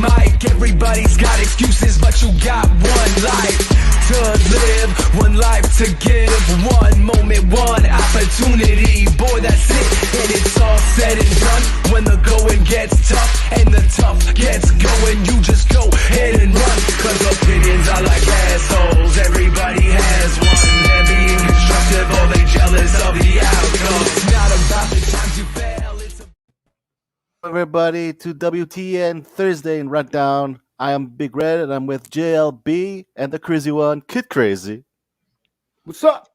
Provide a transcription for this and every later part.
mic. Everybody's got excuses, but you got one life to live, one life to give, one moment, one opportunity. Boy, that's it, and it's all said and done. When the going gets tough and the tough gets going, you just go ahead and run. Cause opinions are like assholes, everybody has one. They're being constructive or they jealous of the outcome. It's not about the times you fail, it's Everybody to WTN Thursday in Rundown. I am Big Red and I'm with JLB and the crazy one, Kid Crazy. What's up?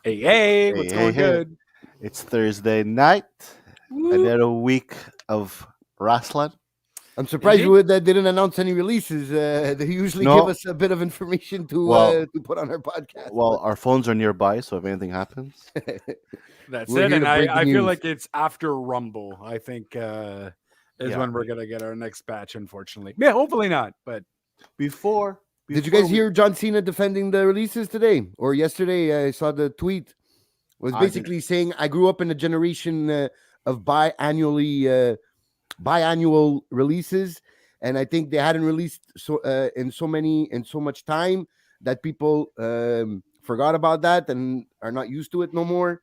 Hey, what's going good? It's Thursday night. Woo. Another week of wrestling. I'm surprised Indeed. they didn't announce any releases. They usually No. give us a bit of information to Well- put on our podcast. Well, our phones are nearby, so if anything happens. That's We're it. here And to break the I feel news. like it's after Rumble, I think, is Yeah. when we're going to get our next batch, unfortunately. Yeah, hopefully not. But Before Did you guys we- hear John Cena defending the releases today or yesterday? I saw the tweet. Was I did. basically saying, "I grew up in a generation of biannual releases, and I think they hadn't released in so much time that people forgot about that and are not used to it no more."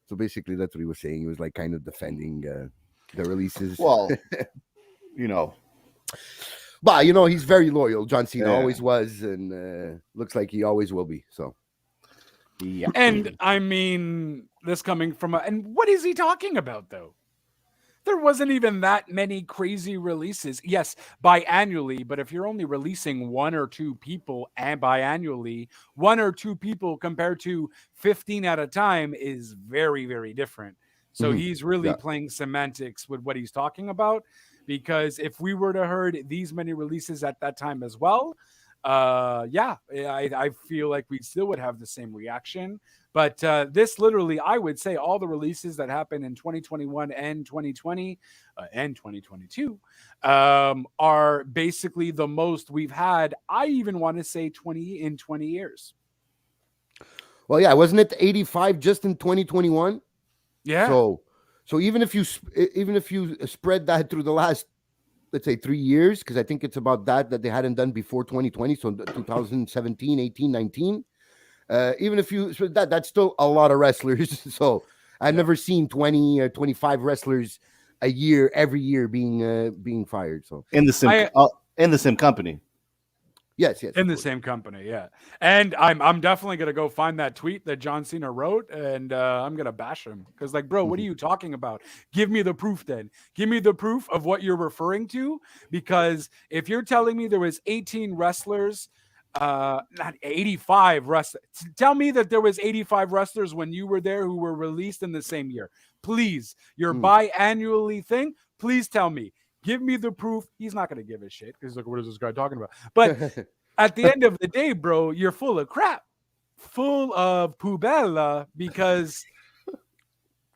So basically, that's what he was saying. He was like kind of defending the releases. Well, you know, but he's very loyal. John Cena Yeah. always was, and looks like he always will be. So yeah. and I mean, this coming from and what is he talking about though? There wasn't even that many crazy releases. Yes, biannually, but if you're only releasing one or two people and biannually, one or two people compared to 15 at a time is very, very different. So Mhm. he's really Yeah. playing semantics with what he's talking about. Because if we were to heard these many releases at that time as well, I feel like we still would have the same reaction. But this literally, I would say all the releases that happened in 2021 and 2020 and 2022 are basically the most we've had. I even want to say 20 years. well, yeah, wasn't it 85 just in 2021? Yeah. So even if you spread that through the last, let's say, 3 years, because I think it's about that they hadn't done before 2020, so 2017, 18, 19. Even if you so that's still a lot of wrestlers. So I've never seen 20 or 25 wrestlers a year every year being fired. So in the same company. yes, In the same company, yeah. And I'm definitely gonna go find that tweet that John Cena wrote, and I'm gonna bash him because, like, bro, what are you talking about? Give me the proof, then. Give me the proof of what you're referring to, because if you're telling me there was 18 wrestlers, not 85 wrestlers, tell me that there was 85 wrestlers when you were there who were released in the same year. Please, your biannually thing. Please tell me. Give me the proof. He's not going to give a shit because like, what is this guy talking about? But at the end of the day, bro, you're full of crap, full of poubelle because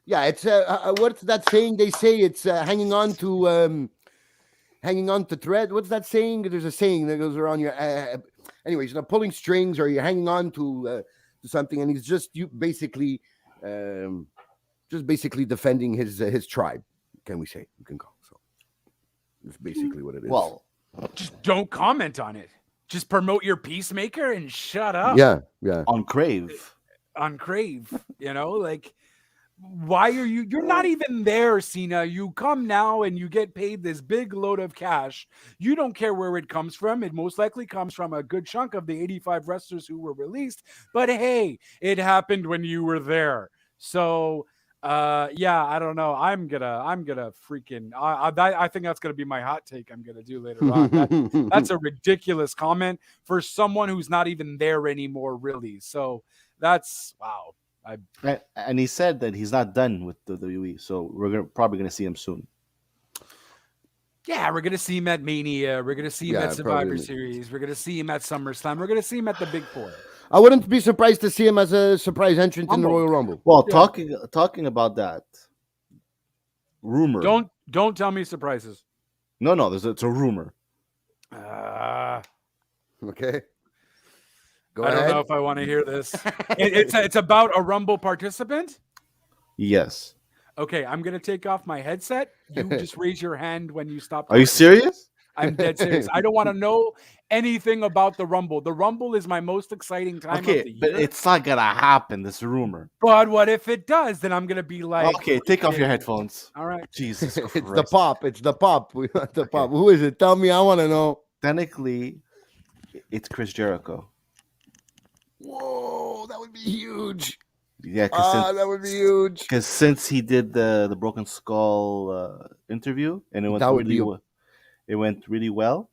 yeah, it's what's that saying? They say it's hanging on to thread. What's that saying? There's a saying that goes around your. Anyways, pulling strings or you're hanging on to something, and he's just basically defending his tribe. Can we say? You can call so. That's basically what it is. Well, just don't comment on it. Just promote your Peacemaker and shut up. yeah. on Crave. On Crave, like, why are you're not even there, Cena. You come now and you get paid this big load of cash. You don't care where it comes from. It most likely comes from a good chunk of the 85 wrestlers who were released. But hey, it happened when you were there. So I don't know. I'm gonna freaking I think that's gonna be my hot take I'm gonna do later on. That's a ridiculous comment for someone who's not even there anymore, really. So that's wow. And he said that he's not done with the WWE, so we're probably gonna see him soon. Yeah, we're gonna see him at Mania. We're gonna see him at Survivor probably. Series. We're gonna see him at SummerSlam. We're gonna see him at the Big Four. I wouldn't be surprised to see him as a surprise entrant in the Royal Rumble. Well, Yeah. talking about that rumor. Don't tell me surprises. No, it's a rumor. Okay. Go I ahead. don't know if I want to hear this. It's about a Rumble participant. Yes. Okay, I'm gonna take off my headset. You just raise your hand when you stop. Are you talking. serious? I'm dead serious. I don't want to know anything about the Rumble. The Rumble is my most exciting time of Okay, the but year. it's not gonna happen. This rumor. But what if it does? Then I'm gonna be like, Okay, take off your okay, headphones. all right. Jesus Christ. It's the pop. It's the pop. We want the pop. Who is it? Tell me. I want to know. Technically, it's Chris Jericho. Whoa, that would be huge. Yeah, That would be huge. because since he did the Broken Skull interview and it went That would really be a- well, it went really well.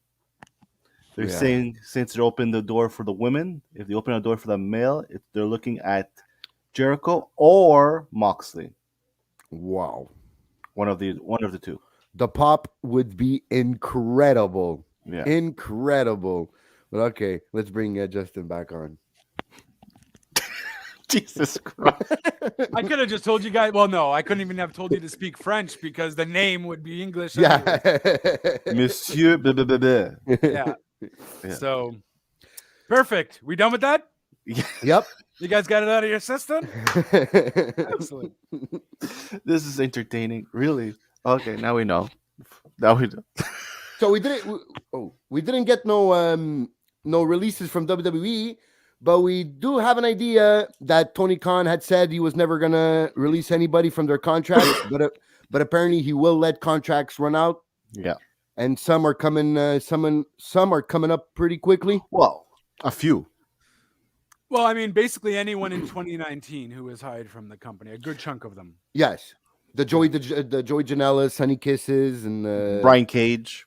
They're Yeah. saying since they opened the door for the women, if they open a door for the male, they're looking at Jericho or Moxley, Wow. one of the two. The pop would be incredible. Yeah. Incredible. But okay, let's bring Justin back on. Jesus Christ. I could have just told you guys. Well, no, I couldn't even have told you to speak French because the name would be English. Yeah. Monsieur blah, blah, blah, blah. Yeah. Yeah. So perfect. We done with that? Yep. You guys got it out of your system? Excellent. This is entertaining. Really? Okay, now we know. Now we know. So we didn't get no releases from WWE, but we do have an idea that Tony Khan had said he was never gonna release anybody from their contracts, but apparently he will let contracts run out, Yeah. and some are coming. Some are coming up pretty quickly. Well, a few. Well, I mean, basically anyone in 2019 who was hired from the company, a good chunk of them. Yes, the Joey Janela, Sunny Kisses, and Brian Cage.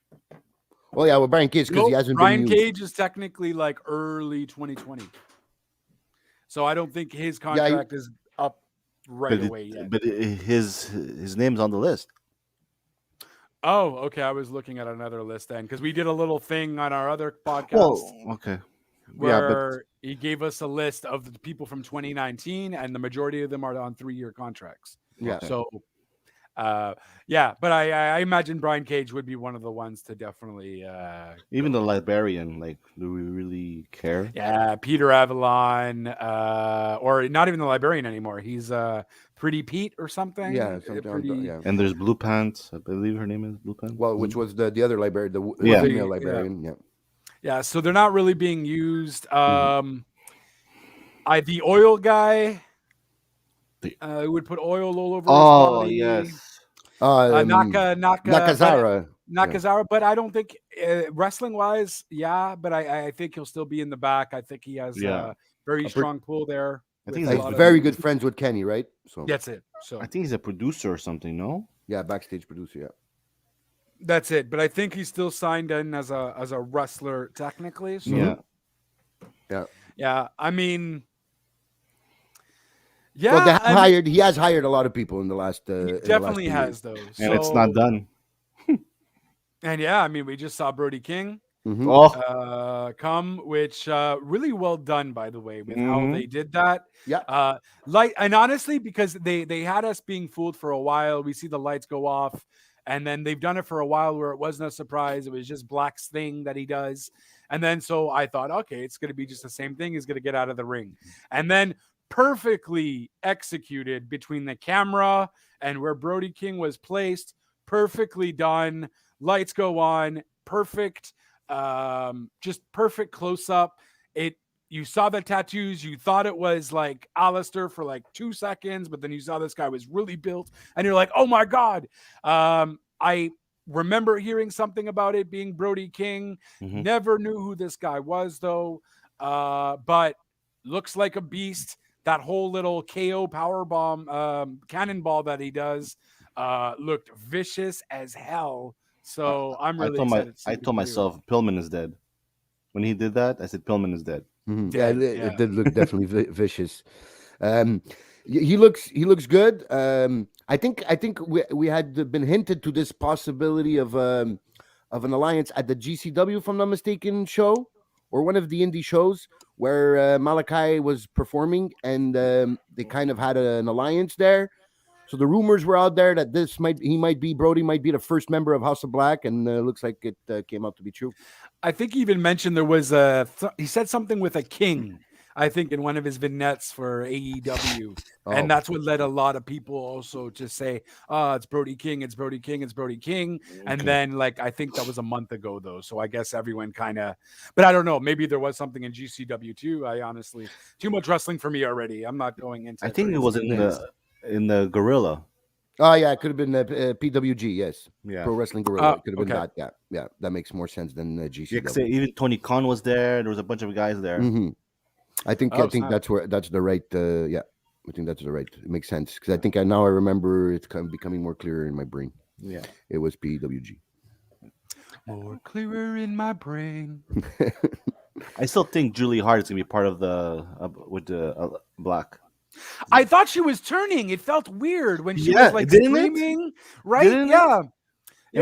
Well, yeah, well, Brian Cage because he hasn't Brian been used. Cage is technically like early 2020. So I don't think his contract is up right away yet. But his name's on the list. Oh, okay. I was looking at another list then because we did a little thing on our other podcast Well, okay. where he gave us a list of the people from 2019, and the majority of them are on 3-year contracts. Yeah. Okay. So, but I imagine Brian Cage would be one of the ones to definitely. Even the librarian, like, do we really care? Yeah, Peter Avalon, or not even the librarian anymore. He's Pretty Pete or something. Yeah, something. Yeah. And there's Blue Pants. I believe her name is Blue Pants. Well, which was the other librarian, the Yeah. female librarian. Yeah. Yeah, so they're not really being used. The oil guy would put oil all over his Oh body. yes. Nakazara. Nakazara, but I don't think wrestling wise, but I think he'll still be in the back. I think he has a very strong pull there. I think with he's a lot He's of- very good friends with Kenny, right? So That's it. So I think he's a producer or something. No. yeah, backstage producer. Yeah. that's it. But I think he's still signed in as a wrestler technically. So Yeah. yeah. I mean, Well, they have hired. He has hired a lot of people in the last. he definitely has those. And it's not done. And yeah, I mean, we just saw Brody King Mm-hmm. Oh, come, which really well done, by the way, with how Mhm. they did that. Yeah. And honestly, because they had us being fooled for a while, we see the lights go off, and then they've done it for a while where it wasn't a surprise. It was just Black's thing that he does. And then so I thought, okay, it's going to be just the same thing. He's going to get out of the ring. And then perfectly executed between the camera and where Brody King was placed. Perfectly done. Lights go on. Perfect. Just perfect close up. You saw the tattoos. You thought it was like Alistair for like 2 seconds, but then you saw this guy was really built, and you're like, oh my God. I remember hearing something about it being Brody King. Mhm. Never knew who this guy was though. But looks like a beast. That whole little KO powerbomb cannonball that he does looked vicious as hell. So I'm really excited. to see I what told he do. myself Pillman is dead. When he did that, I said Pillman is dead. Mhm. Yeah, Yeah, it yeah. did look definitely vicious. He looks good. I think we had been hinted to this possibility of an alliance at the GCW, if I'm not mistaken, show or one of the indie shows where Malachi was performing, and they kind of had an alliance there. So the rumors were out there that Brody might be the first member of House of Black, and looks like it came out to be true. I think he even mentioned there was he said something with a king. I think, in one of his vignettes for AEW. Oh. And that's what led a lot of people also to say, it's Brody King, it's Brody King, it's Brody King. And then, like, I think that was a month ago, though. So I guess everyone kind of, but I don't know. Maybe there was something in GCW too. I honestly, too much wrestling for me already. I'm not going into I think it was in the Gorilla. Oh yeah, it could have been PWG. Yes, Yeah. Pro Wrestling Gorilla. It could have been okay. that. Yeah, that makes more sense than GCW. Yeah, 'cause even Tony Khan was there. There was a bunch of guys there. Mm-hmm. I think snap. that's the right. Yeah, I think that's the right. It makes sense because I think now I remember it's kind of becoming more clearer in my brain. Yeah. It was PWG. More clearer in my brain. I still think Julie Hart is gonna be part of the with the Black. I thought she was turning. It felt weird when she Yeah, was like didn't it? screaming, right? Didn't it? Yeah. And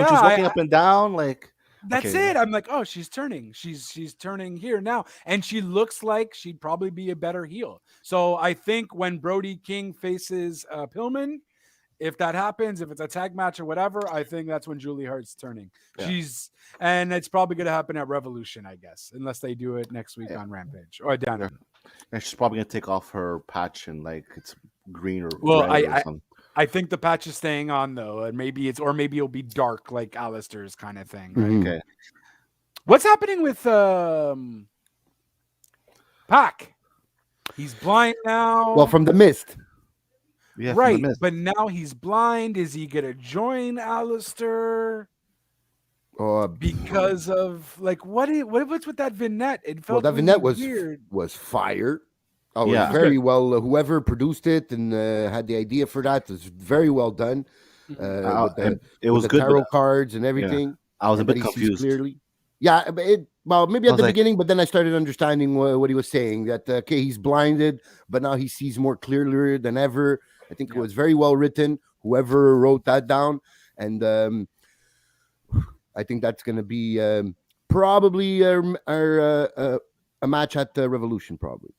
when she's walking up and down, like That's okay. it. I'm like, oh, she's turning. She's turning here now, and she looks like she'd probably be a better heel. So I think when Brody King faces Pillman, if that happens, if it's a tag match or whatever, I think that's when Julie Hart's turning. Yeah. And it's probably going to happen at Revolution, I guess, unless they do it next week on Rampage or down. Yeah. And she's probably gonna take off her patch and like it's green or Well, red or something. I think the patch is staying on though, and maybe it'll be dark like Alistair's kind of thing. Right? Mhm. Okay. What's happening with Pac? He's blind now. Well, from the mist. Yeah, from the right, Mist. but now he's blind. Is he gonna join Alistair because of like what's with that vignette? It felt that really vignette weird. was fire. Oh, Yeah. it was very well. Whoever produced it and had the idea for that was very well done. And it with was the good. tarot But cards and everything. I was a bit Everybody sees confused. clearly. Yeah, but maybe I at was the like- beginning, but then I started understanding what he was saying. That okay, he's blinded, but now he sees more clearly than ever. I think it was very well written. Whoever wrote that down, and I think that's going to be probably a match at Revolution, probably.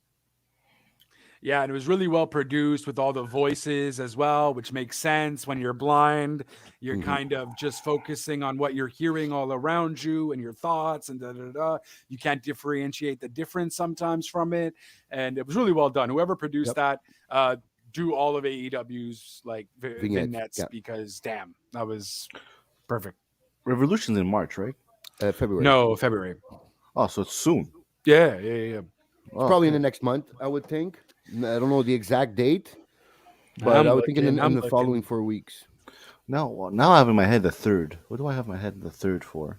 Yeah, and it was really well produced with all the voices as well, which makes sense. When you're blind, you're kind of just focusing on what you're hearing all around you and your thoughts and You can't differentiate the difference sometimes from it. And it was really well done. Whoever produced that, do all of AEW's like vignettes because damn, that was perfect. Revolution's in March, right? February. No, February. Oh, so it's soon. Yeah. Oh, Probably in the next month, I would think. I don't know the exact date, but I would think in the following 4 weeks. now I have in my head the 3rd. What do I have in my head the 3rd for?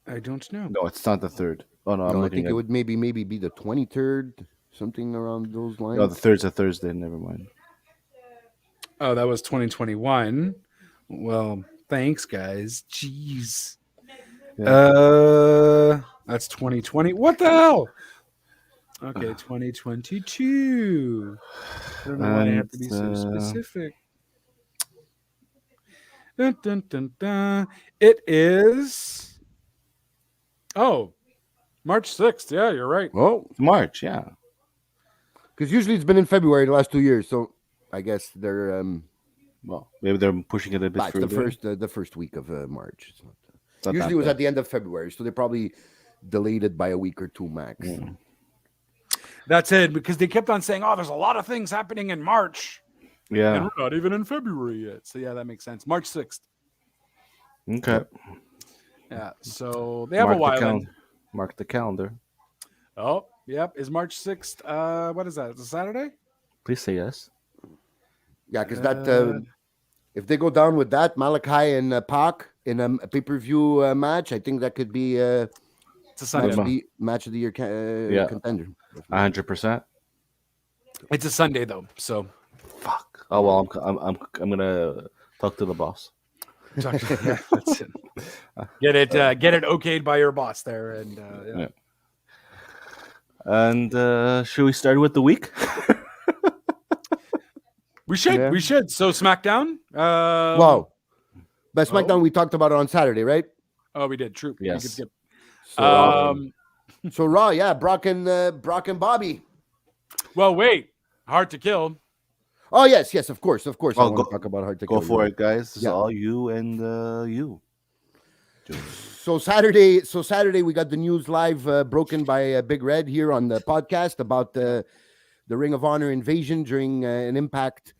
I don't know. No, it's not the 3rd. Oh no, I'm I looking think at it would maybe be the 23rd, something around those lines. No, the 3rd's a Thursday. Never mind. Oh, that was 2021. Well, thanks, guys. Jeez. That's 2020. What the hell? Okay, 2022. I don't know why I have to be so specific. Dun, dun, dun, dun. It is. Oh, March 6th. Yeah, you're right. Oh, It's March, yeah. because usually it's been in February the last 2 years, so I guess they're Well, maybe they're pushing it a bit it's further. the first week of March. It's not, It's not usually that it was bad. at the end of February, so they probably delayed it by a week or two max. That's it, because they kept on saying, oh, there's a lot of things happening in March. And Yeah. we're not even in February yet. So, yeah, that makes sense. March 6th. Okay. Yeah. So they have a while. Mark the calendar. Oh, yep. Is March 6th. What is that? It's a Saturday? Please say yes. Yeah, because if they go down with that, Malachi and Pac in a pay-per-view match, I think that could be It's a Sunday. match of the year Yeah. contender. 100%. It's a Sunday, though. So Fuck. Oh well, I'm gonna talk to the boss. that's it. Get it okayed by your boss there. And Yeah. And should we start with the week? we should. Yeah. We should. So SmackDown. Wow. But SmackDown, we talked about it on Saturday, right? Oh, we did. True. Yes. We could skip. So, so Raw, yeah, Brock and Bobby. Well, wait. Hard to Kill. Oh yes, of course. I Oh, want to talk about Hard to Go Kill. for it, guys. This is Yeah. all you and you. So Saturday we got the news live broken by Big Red here on the podcast about the Ring of Honor invasion during an Impact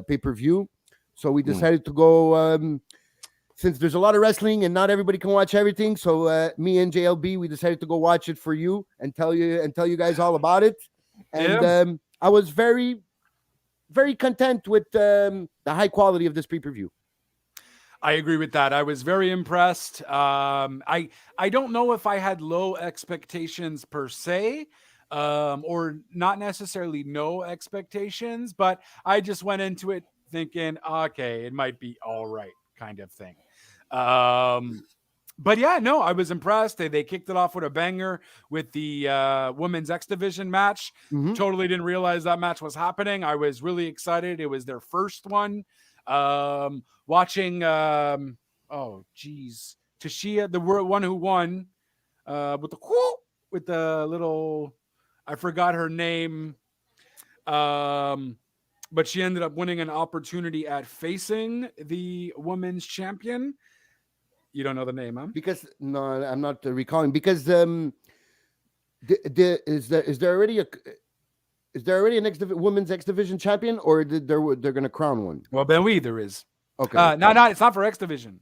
pay-per-view. So we decided to go since there's a lot of wrestling and not everybody can watch everything. So me and JLB, we decided to go watch it for you and tell you guys all about it. And I was very, very content with the high quality of this pay-per-view. I agree with that. I was very impressed. I don't know if I had low expectations per se, or not necessarily no expectations, but I just went into it thinking, okay, it might be all right, kind of thing. But yeah, no, I was impressed. They kicked it off with a banger with the women's X Division match. Mhm. Totally didn't realize that match was happening. I was really excited. It was their first one. Watching Tashia, the one who won with the little, I forgot her name, but she ended up winning an opportunity at facing the women's champion. You don't know the name, huh? Because no, I'm not recalling. Because is there already an women's X Division champion, or they're going to crown one? Well, Benoit there is. Okay. No, it's not for X Division.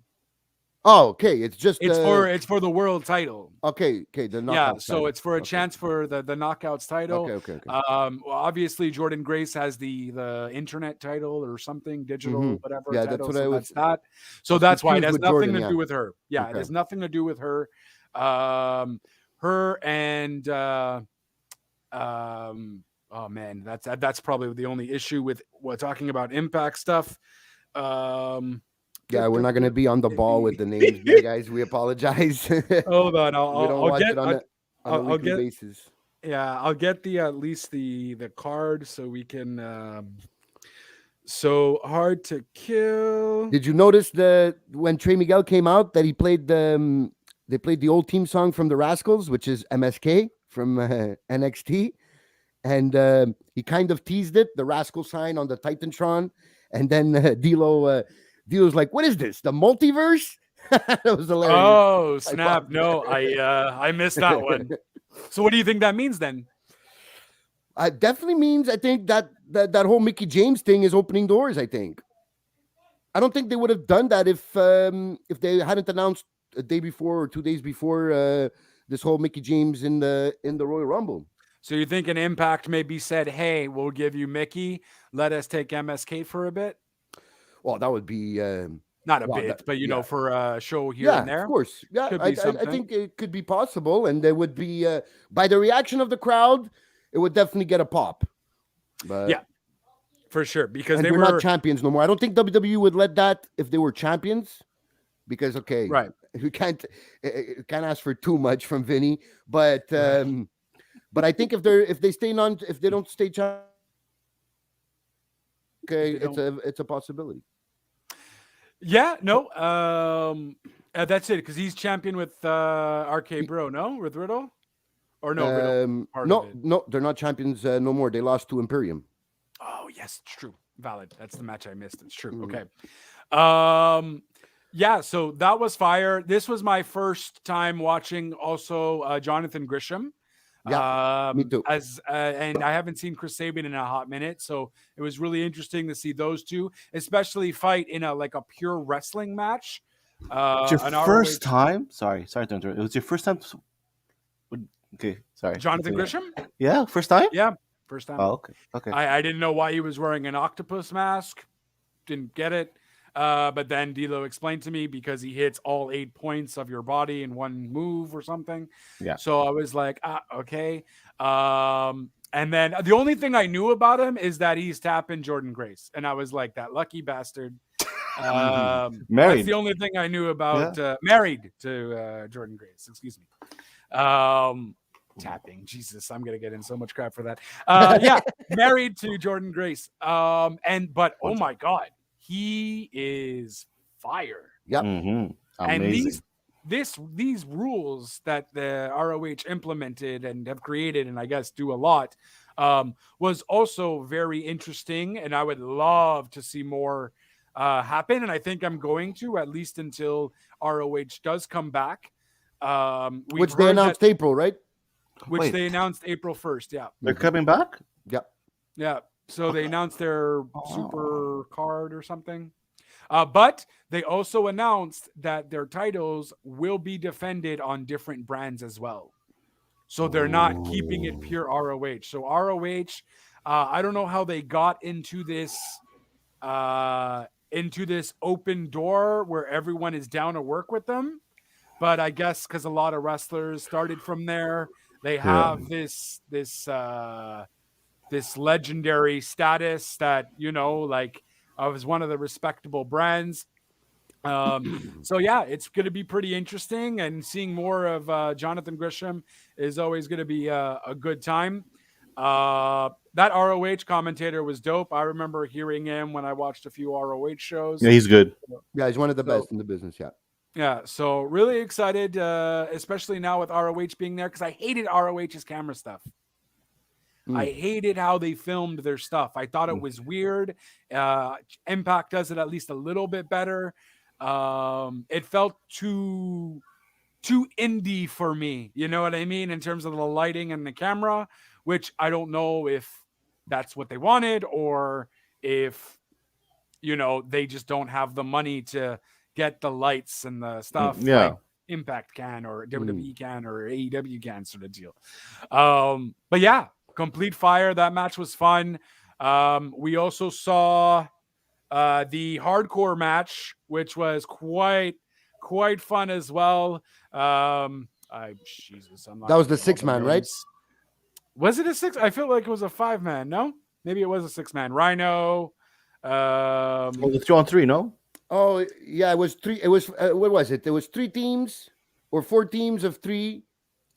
Oh, okay. It's just It's for the world title. Okay. The knockout. So it's for a chance for the knockouts title. Okay. Well, obviously Jordan Grace has the internet title or something, digital, whatever. Yeah, title, that's what so I was. that's that. So that's why it has with nothing Jordan, to do with her. Yeah, Okay. it has nothing to do with her. Her and oh man, that's probably the only issue with talking about Impact stuff. Yeah, we're not going to be on the ball with the names, guys. We apologize. Hold on, We don't watch it on a weekly basis. Yeah, I'll get at least the card so we can. So Hard to Kill. Did you notice when Trey Miguel came out that he played they played the old team song from the Rascals, which is MSK from NXT, and he kind of teased it, the Rascal sign on the Titantron, and then D'Lo's like, "What is this? The multiverse?" That was hilarious. Oh snap! No, I missed that one. So what do you think that means then? It definitely means, I think that whole Mickey James thing is opening doors. I think. I don't think they would have done that if they hadn't announced a day before or 2 days before this whole Mickey James in the Royal Rumble. So you think an Impact maybe said, "Hey, we'll give you Mickey. Let us take MSK for a bit." Well, that would be not a bit, but you know, for a show here and there. Of course. Yeah, Could I be something. think it could be possible, and there would be by the reaction of the crowd, it would definitely get a pop. But yeah, for sure, because they were not champions no more. I don't think WWE would let that if they were champions, because right, you can't ask for too much from Vinny, but but I think if they don't stay champions, okay, it's a possibility. Yeah, no, that's it, because he's champion with RK Bro, no, with Riddle, or no, Riddle, no, they're not champions no more. They lost to Imperium. Oh yes, it's true, valid. That's the match I missed. It's true. Okay, yeah. So that was fire. This was my first time watching also Jonathan Gresham. Yeah, me too. And I haven't seen Chris Sabin in a hot minute, so it was really interesting to see those two, especially fight in a pure wrestling match. It's your first time? Sorry to interrupt. It was your first time. Okay, sorry. Jonathan Gresham? Yeah, first time. Yeah, first time. Oh, okay. I didn't know why he was wearing an octopus mask. Didn't get it. But then D'Lo explained to me, because he hits all 8 points of your body in one move or something. Yeah. So I was like, okay. And then the only thing I knew about him is that he's tapping Jordan Grace. And I was like, that lucky bastard. Married. That's the only thing I knew about. Married to Jordan Grace. Excuse me. Tapping. Jesus, I'm going to get in so much crap for that. Yeah. Married to Jordan Grace. But oh my God. He is fire. Yep. Mm-hmm. And these rules that the ROH implemented and have created, and I guess do a lot, was also very interesting. And I would love to see more happen, and I think I'm going to, at least until ROH does come back. We've Which they heard announced April, right? which Wait. they announced April 1st. Yeah, They're coming back? Yeah. yeah. So they announced their super card or something. But they also announced that their titles will be defended on different brands as well. So they're not keeping it pure ROH. So ROH, I don't know how they got into this open door where everyone is down to work with them. But I guess because a lot of wrestlers started from there, they have this legendary status that, you know, like, as one of the respectable brands. So yeah, it's going to be pretty interesting, and seeing more of Jonathan Grisham is always going to be a good time. That ROH commentator was dope. I remember hearing him when I watched a few ROH shows. Yeah, he's good. Yeah, he's one of the best in the business. Yeah. Yeah, so really excited, especially now with ROH being there, because I hated ROH's camera stuff. I hated how they filmed their stuff. I thought it was weird. Impact does it at least a little bit better. It felt too indie for me. You know what I mean? In terms of the lighting and the camera, which I don't know if that's what they wanted, or if, you know, they just don't have the money to get the lights and the stuff like Impact can, or WWE can, or AEW can, sort of deal. But yeah, complete fire. That match was fun. We also saw the hardcore match, which was quite fun as well. Jesus, I'm not. That was the 6-man, right? Was it a 6? I feel like it was a 5-man. No, maybe it was a 6-man. Rhino. Well, the 3-on-3, no? Oh yeah, it was 3. It was what was it? There was 3 teams or 4 teams of 3,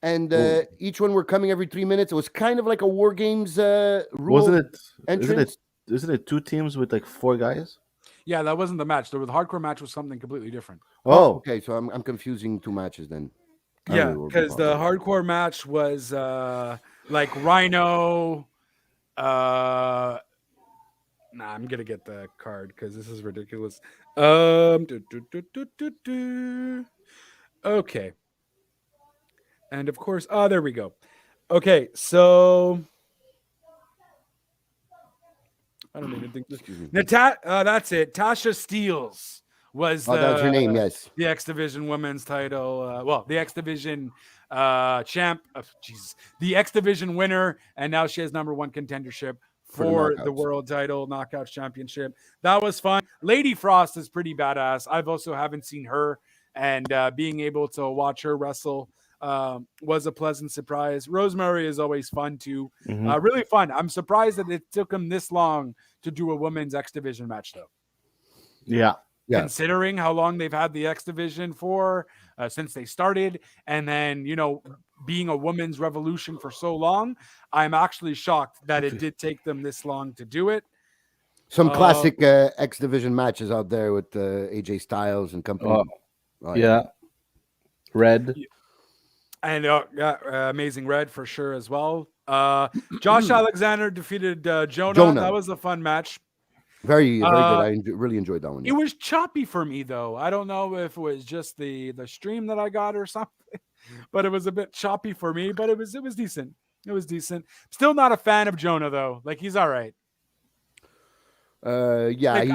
and each one were coming every 3 minutes. It was kind of like a War Games rule. Wasn't it? Entrance? Isn't it 2 teams with like 4 guys? Yeah, that wasn't the match. The hardcore match was something completely different. Oh, Okay, so I'm confusing 2 matches then. Yeah, because the hardcore match was like Rhino. I'm gonna get the card because this is ridiculous. Okay, and of course, there we go. Okay, so I don't even think this. That's it. Tasha Steelz was that's her name. Yes. the X Division Women's title. Well, the X Division champ. The X Division winner, and now she has #1 contendership for the world title, Knockouts Championship. That was fun. Lady Frost is pretty badass. I've also haven't seen her, and being able to watch her wrestle was a pleasant surprise. Rosemary is always fun too. Really fun. I'm surprised that it took them this long to do a women's X Division match, though. yeah. Considering how long they've had the X Division for, since they started, and then, you know, being a women's revolution for so long, I'm actually shocked that it did take them this long to do it. Some classic X Division matches out there with AJ Styles and company. Yeah. Red. And Amazing Red for sure as well. Josh Alexander defeated Jonah. That was a fun match. Very good. I really enjoyed that one. It was choppy for me, though. I don't know if it was just the stream that I got or something, but it was a bit choppy for me. But it was decent. It was decent. Still not a fan of Jonah, though. Like, he's all right. Yeah.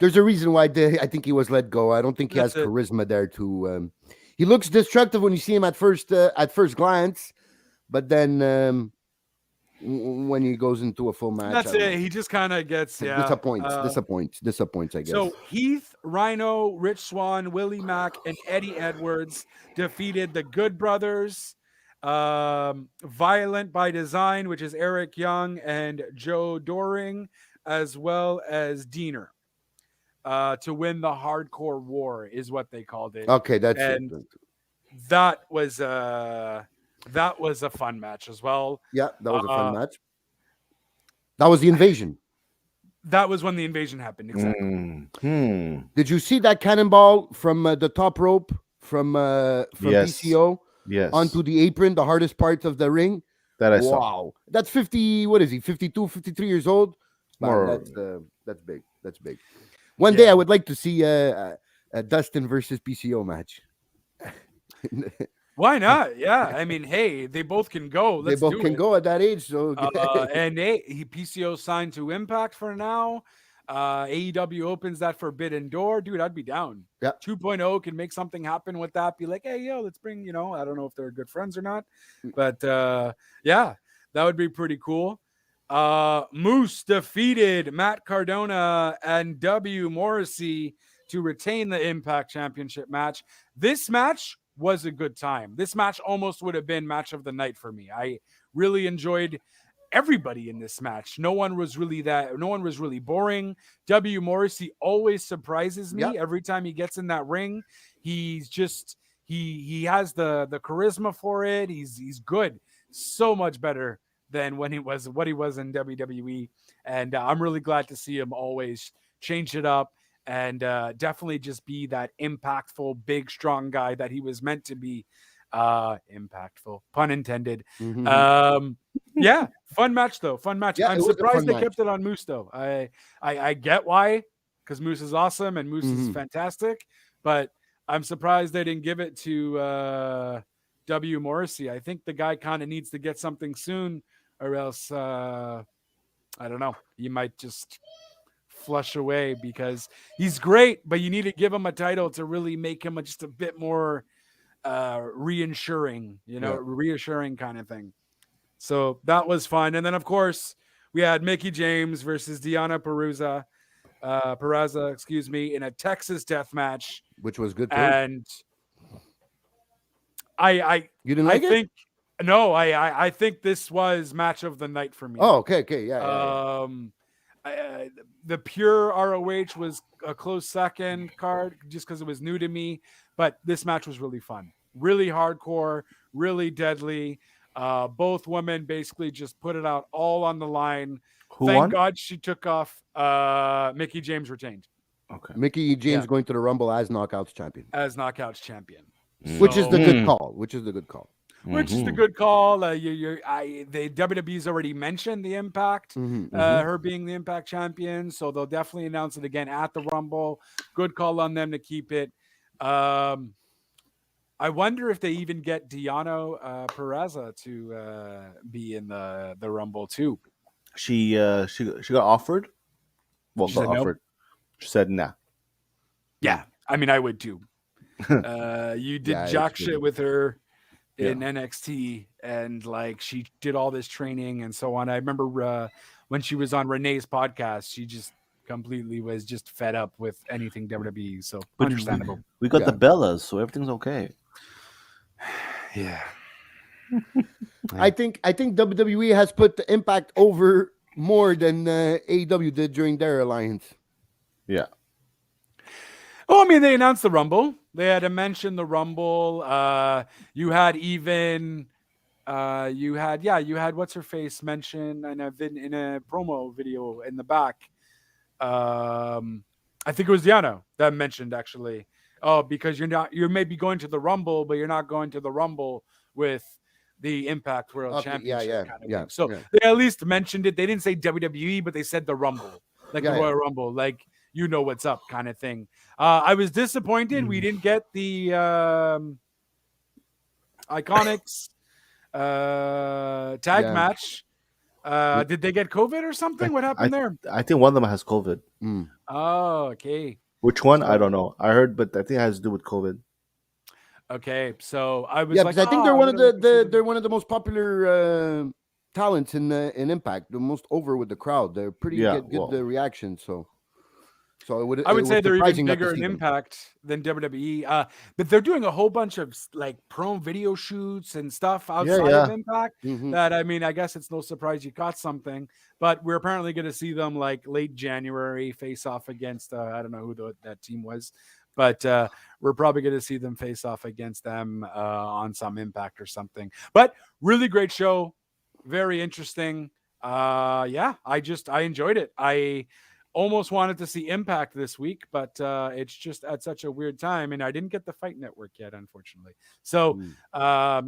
There's a reason why I think he was let go. I don't think he has charisma there to. He looks destructive when you see him at first glance, but then when he goes into a full match, that's it. He just kind of gets disappoints. I guess. So Heath, Rhino, Rich Swann, Willie Mack, and Eddie Edwards defeated the Good Brothers, Violent by Design, which is Eric Young and Joe Doring, as well as Diener, to win the Hardcore War, is what they called it. Okay, that's and it. That was a fun match as well. Yeah, that was a fun match. That was the invasion. That was when the invasion happened. Exactly. Did you see that cannonball from the top rope from BCO onto the apron, the hardest part of the ring? That I saw. Wow. That's 50, what is he, 52, 53 years old? More. That's big. That's big. One day I would like to see a Dustin versus PCO match. Why not? Yeah, I mean, hey, they both can go. They Let's both do can it. go at that age. So And PCO signed to Impact for now. AEW opens that forbidden door. Dude, I'd be down. Yeah. 2.0 can make something happen with that. Be like, hey, yo, let's bring, I don't know if they're good friends or not. But yeah, that would be pretty cool. Moose defeated Matt Cardona and W. Morrissey to retain the Impact Championship match. This match was a good time. This match almost would have been match of the night for me. I really enjoyed everybody in this match. No one was really boring. W. Morrissey always surprises me every time he gets in that ring. He's just he has the charisma for it. He's good. So much better than what he was in WWE. And I'm really glad to see him always change it up and definitely just be that impactful, big, strong guy that he was meant to be. Impactful, pun intended. Yeah, fun match though. Fun match. Yeah, I'm surprised they kept it on Moose though. I get why, because Moose is awesome and Moose is fantastic, but I'm surprised they didn't give it to W. Morrissey. I think the guy kind of needs to get something soon, or else I don't know. He might just flush away because he's great, but you need to give him a title to really make him just a bit more reassuring kind of thing. So that was fun. And then of course we had Mickie James versus Deonna Purrazzo, in a Texas death match, which was good too. And I think this was match of the night for me. Oh, okay, yeah. The pure ROH was a close second card just because it was new to me, but this match was really fun, really hardcore, really deadly. Both women basically just put it out all on the line. Thank won? God she took off. Mickie James retained. Okay. Mickie James going to the Rumble as Knockouts champion. Which is the good call. Which is the good call. The WWE's already mentioned the Impact, her being the Impact champion, so they'll definitely announce it again at the Rumble. Good call on them to keep it. I wonder if they even get Deonna Purrazzo to be in the Rumble too. She got offered. Well, She got said no? offered. She said nah. Yeah, I mean, I would too. You did jack shit with her in NXT, and like she did all this training and so on. I remember when she was on Renee's podcast, she just completely was just fed up with anything WWE. So understandable. We got the Bellas, so everything's okay. Yeah. I think WWE has put the Impact over more than AEW did during their alliance. Yeah. Oh, I mean, they announced the Rumble. They had to mention the Rumble. You had what's her face mention in a promo video in the back. I think it was Deonna that mentioned actually. Oh, because you may be going to the Rumble, but you're not going to the Rumble with the Impact World Championship. So they at least mentioned it. They didn't say WWE, but they said the Rumble, like the Royal Rumble, like you know what's up kind of thing. I was disappointed we didn't get the Iconics tag match. Did they get COVID or something? What happened there? I think one of them has COVID. Oh, okay. Which one? I don't know. I heard, but I think it has to do with COVID. Okay, so I was because I think they're one of they're one of the most popular talents in Impact. The most over with the crowd. They're pretty good reaction. So I would say they're even bigger in Impact than WWE. But they're doing a whole bunch of like promo video shoots and stuff outside of Impact. That I mean, I guess it's no surprise you got something. But we're apparently going to see them like late January face off against I don't know who that team was, but we're probably going to see them face off against them on some Impact or something. But really great show, very interesting. I enjoyed it. I almost wanted to see Impact this week, but it's just at such a weird time, and I didn't get the Fight Network yet, unfortunately. So, I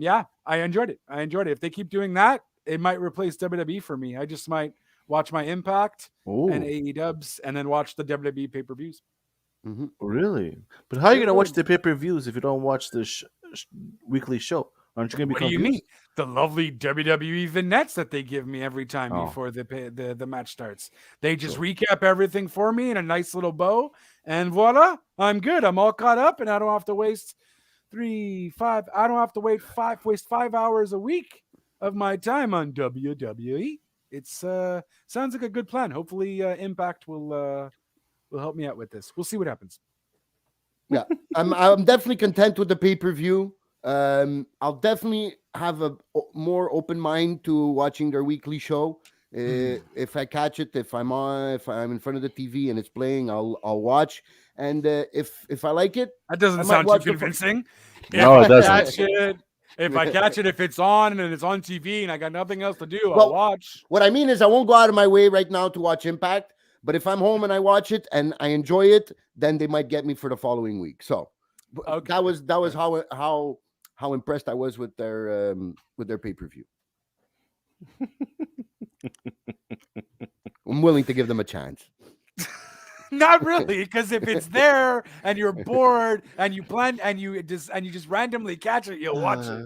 enjoyed it. If they keep doing that, it might replace WWE for me. I just might watch my Impact and Oh, AE dubs, and then watch the WWE pay-per-views. really? But how are you Yeah, gonna watch bro. the pay-per-views if you don't watch the weekly show? Aren't you gonna be What do you confused? mean? The lovely WWE vignettes that they give me every time Oh. before the match starts. They just Sure. recap everything for me in a nice little bow, and voila, I'm good. I'm all caught up, and I don't have to waste I don't have to waste 5 hours a week of my time on WWE. It's sounds like a good plan. Hopefully, Impact will help me out with this. We'll see what happens. Yeah, I'm definitely content with the pay-per-view. I'll definitely have a more open mind to watching their weekly show. If I catch it, if I'm in front of the TV and it's playing, I'll watch. And if I like it, That I doesn't might sound too watch the convincing. No, it doesn't. If I catch it, if it's on and it's on TV and I got nothing else to do, I'll Well, watch. What I mean is, I won't go out of my way right now to watch Impact. But if I'm home and I watch it and I enjoy it, then they might get me for the following week. So Okay. that was how impressed I was with their pay-per-view. I'm willing to give them a chance. Not really, because if it's there and you're bored and you plan and you just randomly catch it, you'll watch it.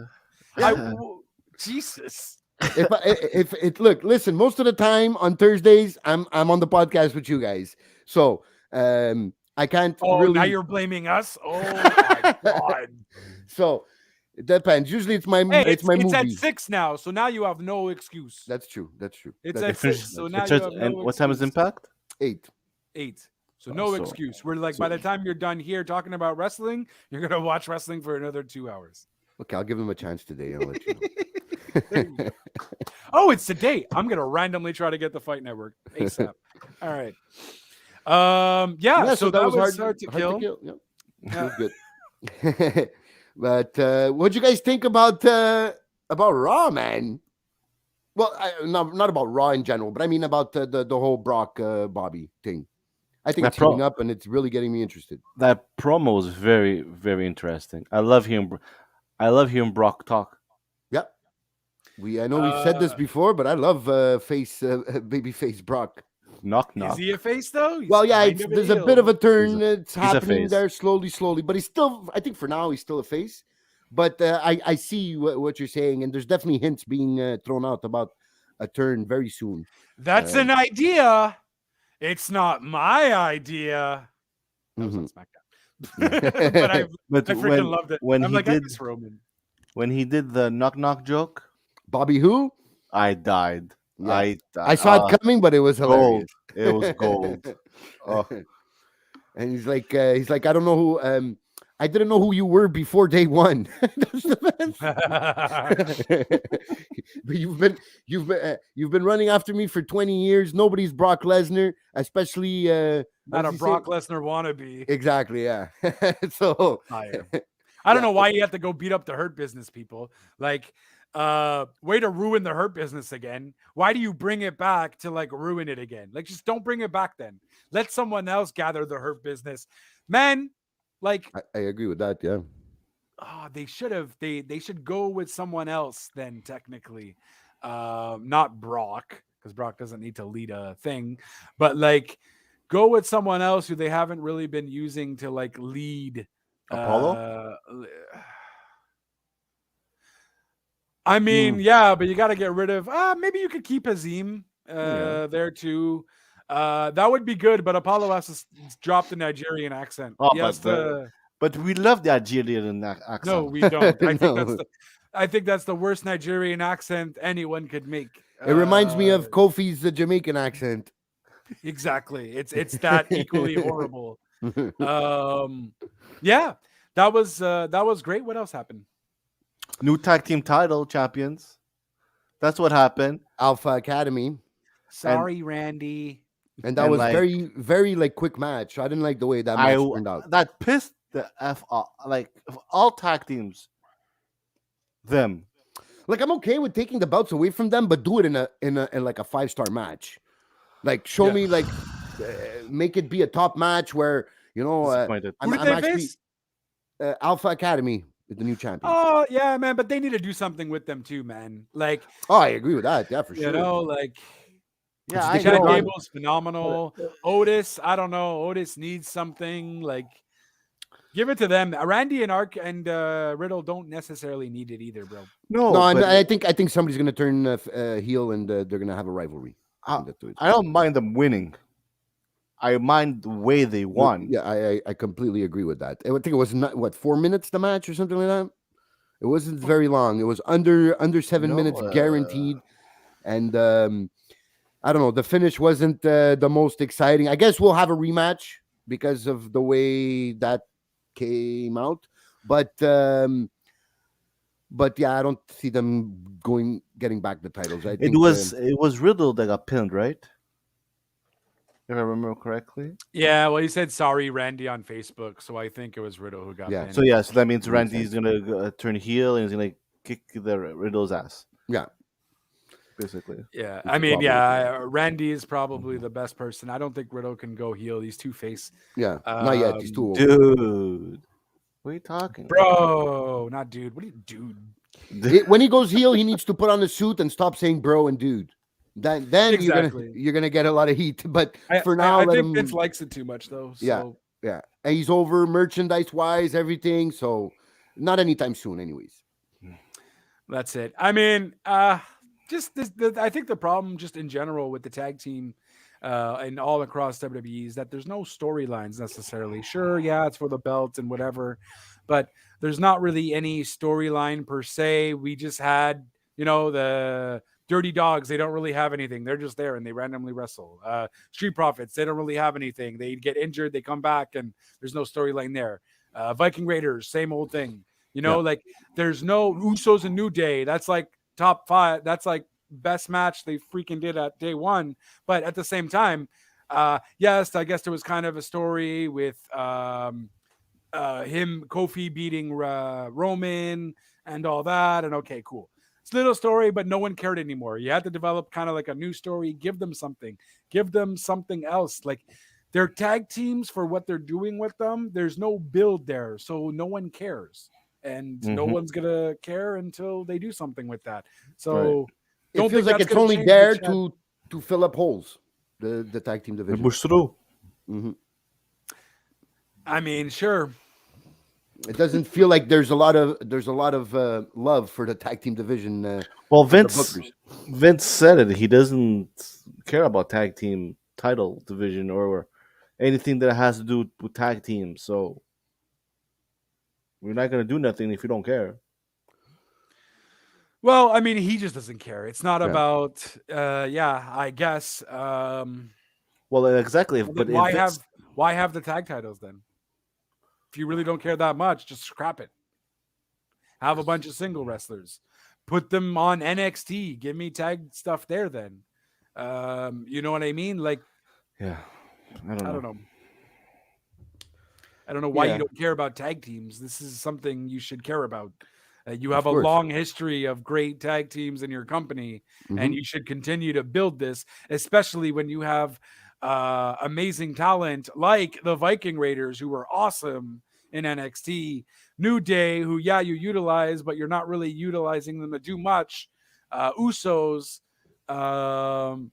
Jesus. Listen, most of the time on Thursdays, I'm on the podcast with you guys. So I can't Oh, really. now you're blaming us? Oh my god. So it depends. Usually it's my Hey, it's my it's movie. at 6 now, so now you have no excuse. That's true. It's That's at 6, so now It you starts- have no and what time is excuse. Impact? 8. 8. So no so- excuse. We're like, by the time you're done here talking about wrestling, you're gonna watch wrestling for another 2 hours. Okay, I'll give them a chance today. I'll let you know. Oh, it's today. I'm gonna randomly try to get the Fight Network ASAP. All right. Yeah. So that was hard to kill. Yep. Yeah. It was good. But what'd you guys think about Raw, man? Well, not about Raw in general, but I mean about the whole Brock Bobby thing. I think it's heating up, and it's really getting me interested. That promo was very, very interesting. I love hearing Brock talk. Yep. I know we've said this before, but I love babyface Brock. Knock Is knock. he a face though? He's Well, yeah, kind of there's a heel. bit of a turn. It's a happening face. there slowly, but he's still. I think for now he's still a face. But I see what you're saying, and there's definitely hints being thrown out about a turn very soon. That's an idea. It's not my idea. That was on SmackDown. But I But freaking loved it. when I'm he like, I did miss Roman. when he did the knock knock joke, Bobby who? I died. Yeah. I died. I saw it coming, but it was hilarious. gold. It was gold. Oh. And he's like, I don't know who. I didn't know who you were before day one. That's the best. But you've been running after me for 20 years. Nobody's Brock Lesnar, especially Not what a does he say? Brock Lesnar wannabe. Exactly, yeah. So I am. I don't know why you have to go beat up the Hurt Business people. Like, way to ruin the Hurt Business again. Why do you bring it back to like ruin it again? Like, just don't bring it back then. Let someone else gather the Hurt Business. Man, like, I agree with that. Yeah. they should have. They should go with someone else then. Technically, not Brock, because Brock doesn't need to lead a thing. But like, go with someone else who they haven't really been using to like lead. Apollo? I mean, yeah, but you got to get rid of. Maybe you could keep Hazim there too. That would be good, but Apollo has to drop the Nigerian accent. Oh, He has to- but we love the Nigerian accent. no, we don't. No. I think that's the worst Nigerian accent anyone could make. It reminds me of Kofi's Jamaican accent. Exactly. It's that equally horrible. Yeah, that was great. What else happened? New tag team title champions. That's what happened. Alpha Academy. Sorry, Randy. And that And, was like- very, very like quick match. I didn't like the way that match turned out. That pissed the F off. Like all tag teams. Them. Like I'm okay with taking the belts away from them, but do it in like a 5-star match. Like show Yeah. me like make it be a top match where Disappointed. Who did they face? Alpha Academy is the new champion. Oh yeah, man. But they need to do something with them too, man. Like, Oh, I agree with that. Yeah, for sure. you know, like Yeah, I Chad know. Gable's phenomenal. Otis, I don't know. Otis needs something. Like, give it to them. Randy and Ark and Riddle don't necessarily need it either, bro. No, but I think somebody's going to turn heel, and they're going to have a rivalry. I don't mind them winning. I mind the way they won. Yeah, I completely agree with that. I think it was not 4 minutes the match or something like that. It wasn't very long. It was under 7 minutes guaranteed, and I don't know. The finish wasn't the most exciting. I guess we'll have a rematch because of the way that came out, but yeah, I don't see them getting back the titles. I think It was Riddle that got pinned, right? If I remember correctly. Yeah, well, he said sorry, Randy, on Facebook, so I think it was Riddle who got pinned. So that means Randy's gonna turn heel and he's gonna kick the Riddle's ass. Yeah, basically. Yeah, I mean, Randy is probably the best person. I don't think Riddle can go heel. He's two-face. Yeah, not yet. He's too old. Dude, what are you talking, bro? Not dude. What are you, dude? When he goes heel, he needs to put on a suit and stop saying bro and dude. Then exactly. you're gonna get a lot of heat. But for now, I think Vince likes it too much, though. So. Yeah. And he's over merchandise wise, everything. So not anytime soon, anyways. That's it. I mean, just this. I think the problem, just in general, with the tag team, and all across WWE, is that there's no storylines necessarily. Sure, yeah, it's for the belt and whatever, but there's not really any storyline per se. We just had, the Dirty Dogs, they don't really have anything. They're just there and they randomly wrestle. Street Profits, they don't really have anything. They get injured, they come back, and there's no storyline there. Viking Raiders, same old thing. Like there's no Usos and New Day. That's like top 5. That's like best match they freaking did at day one. But at the same time, yes, I guess there was kind of a story with him, Kofi beating Roman and all that. And okay, cool. It's a little story, but no one cared anymore. You had to develop kind of like a new story. Give them something else. Like their tag teams, for what they're doing with them, there's no build there. So no one cares. And no one's going to care until they do something with that. So it feels like it's only there to fill up holes, the tag team division. Push through. I mean, sure. It doesn't feel like there's a lot of love for the tag team division. Well, Vince said it. He doesn't care about tag team title division or anything that has to do with tag teams. So we're not going to do nothing if you don't care. Well, I mean, he just doesn't care. It's not about, I guess. Well, exactly. But why have the tag titles then? If you really don't care that much, just scrap it. Have a bunch of single wrestlers. Put them on NXT. Give me tag stuff there then. You know what I mean? Like, yeah, I don't know. I don't know why you don't care about tag teams. This is something you should care about. You have a long history of great tag teams in your company, and you should continue to build this, especially when you have amazing talent like the Viking Raiders, who were awesome in NXT, New Day, who you utilize, but you're not really utilizing them to do much, Usos, and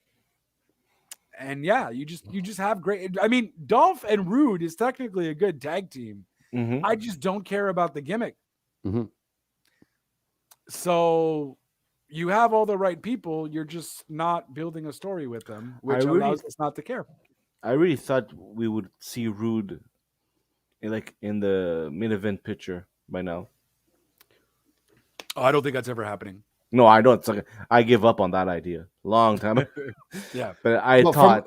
you just have great. I mean, Dolph and Rude is technically a good tag team. I just don't care about the gimmick. So you have all the right people, you're just not building a story with them, which allows us not to care. I really thought we would see Rude in the main event picture by now. Oh, I don't think that's ever happening. No, I don't. I give up on that idea long time ago. Yeah, but I thought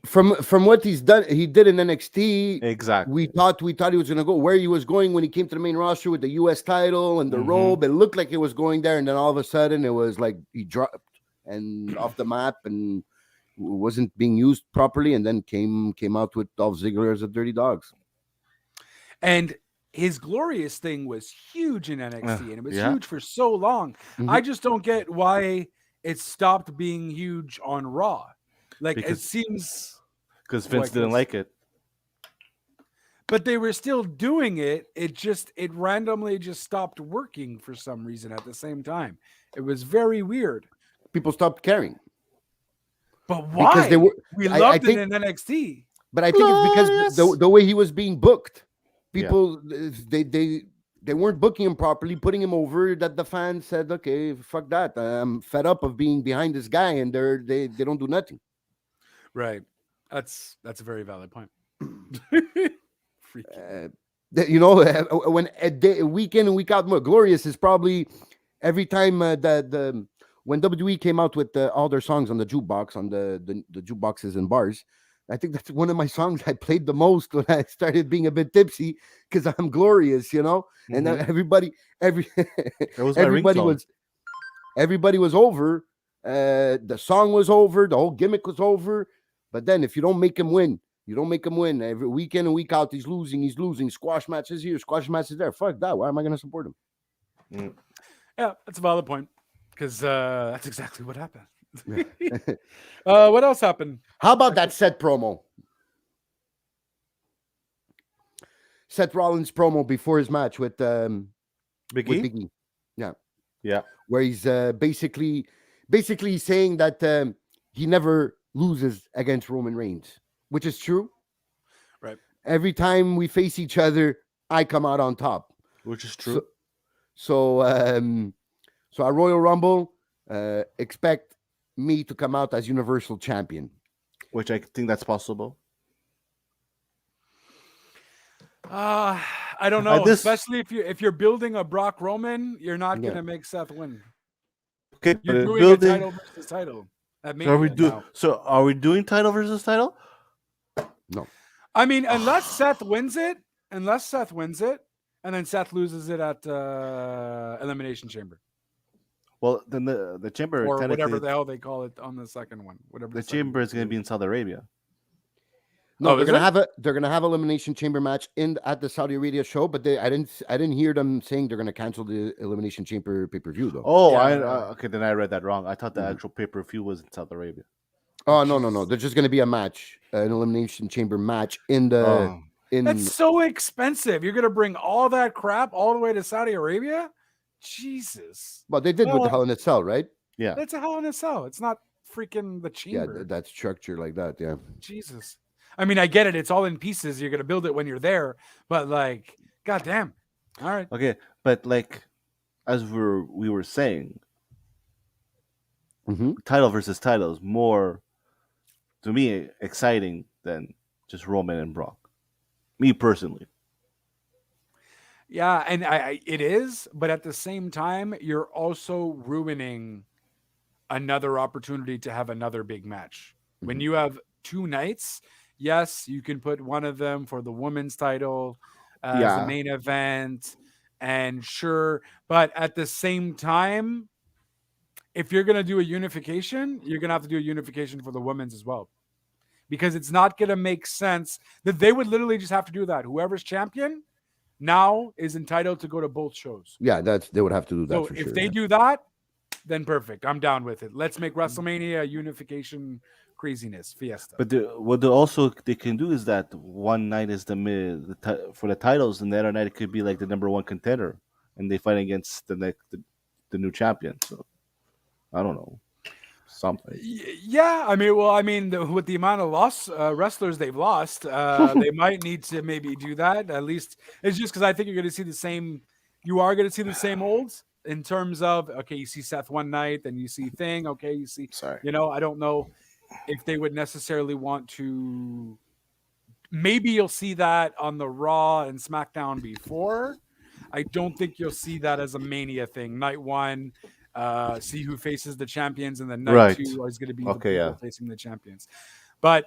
from what he did in NXT. Exactly. We thought he was going to go where he was going when he came to the main roster with the U.S. title and the robe. It looked like it was going there, and then all of a sudden it was like he dropped and off the map and wasn't being used properly, and then came out with Dolph Ziggler as a Dirty Dogs. And his glorious thing was huge in NXT, and it was huge for so long. I just don't get why it stopped being huge on Raw. It seems because Vince didn't like it. But they were still doing it. It randomly just stopped working for some reason at the same time. It was very weird. People stopped caring. But why? Because they were. We I loved think- it in NXT. But I think it's because the way he was being booked, Yeah. people they weren't booking him properly, putting him over. That the fans said, "Okay, fuck that. I'm fed up of being behind this guy, and they don't do nothing." Right. That's a very valid point. Freaky. You know, when week in and week out, more Glorious is probably every time the when WWE came out with all their songs on the jukebox on the jukeboxes and bars. I think that's one of my songs I played the most when I started being a bit tipsy because I'm Glorious, you know. And then everybody That was my ringtone. everybody was over. The song was over. The whole gimmick was over. But then if you don't make him win, you don't make him win. Every week in and week out, he's losing. Squash matches here, squash matches there. Fuck that. Why am I going to support him? Yeah, that's a valid point because that's exactly what happened. What else happened? How about that Seth promo? Seth Rollins promo before his match with Big with E? Big E. Yeah. Where he's basically saying that he never loses against Roman Reigns, which is true. Right. Every time we face each other, I come out on top. Which is true. So at Royal Rumble, expect me to come out as Universal Champion. Which I think that's possible. I don't know. This- Especially if you're building a Brock Roman, you're not Yeah. gonna make Seth win. Okay, but You're doing building. a title versus title. At So are we Mania now. are we doing title versus title? I mean, unless Seth wins it, and then Seth loses it at Elimination Chamber Well, then the chamber or whatever technically the hell they call it on the second one. Whatever the second chamber one is going to be in Saudi Arabia. No, Oh, they're is gonna have Elimination Chamber match at the Saudi Arabia show, but I didn't hear them saying they're gonna cancel the Elimination Chamber pay-per-view though. Oh, Yeah. okay. Then I read that wrong. I thought the actual pay-per-view was in Saudi Arabia. Oh no. There's just gonna be a match, an Elimination Chamber match in the Oh. in. That's so expensive. You're gonna bring all that crap all the way to Saudi Arabia? Jesus, Well, they did with Well, the Hell in a Cell, right? Yeah. that's a hell in a cell. It's not freaking the Yeah, chamber. that's structured like that. Yeah. Jesus. I mean, I get it. It's all in pieces. You're gonna build it when you're there, but like, goddamn. All right. Okay, but like as we were saying, Mm-hmm. title versus title is more to me exciting than just Roman and Brock. Me personally. Yeah, and I it is, but at the same time, you're also ruining another opportunity to have another big match. When you have two nights, yes, you can put one of them for the women's title as Yeah. the main event, and sure, but at the same time, if you're gonna do a unification, you're gonna have to do a unification for the women's as well. Because it's not gonna make sense that they would literally just have to do that. Whoever's champion now is entitled to go to both shows. Yeah, they would have to do that So for if sure. they yeah. do that, then perfect. I'm down with it. Let's make WrestleMania a unification craziness fiesta. But what they can do is that one night is for the titles, and the other night it could be like the number one contender, and they fight against the new champion. So I don't know, something. Yeah, I mean, with the amount of wrestlers they've lost, they might need to maybe do that. At least it's just because I think you're going to see the same. You are going to see the same olds in terms of okay, you see Seth one night, then you see Thing. Okay, you see. Sorry. I don't know if they would necessarily want to. Maybe you'll see that on the Raw and SmackDown before. I don't think you'll see that as a Mania thing. Night one, see who faces the champions, and then night Right. two is going to be Okay, the people yeah. facing the champions. But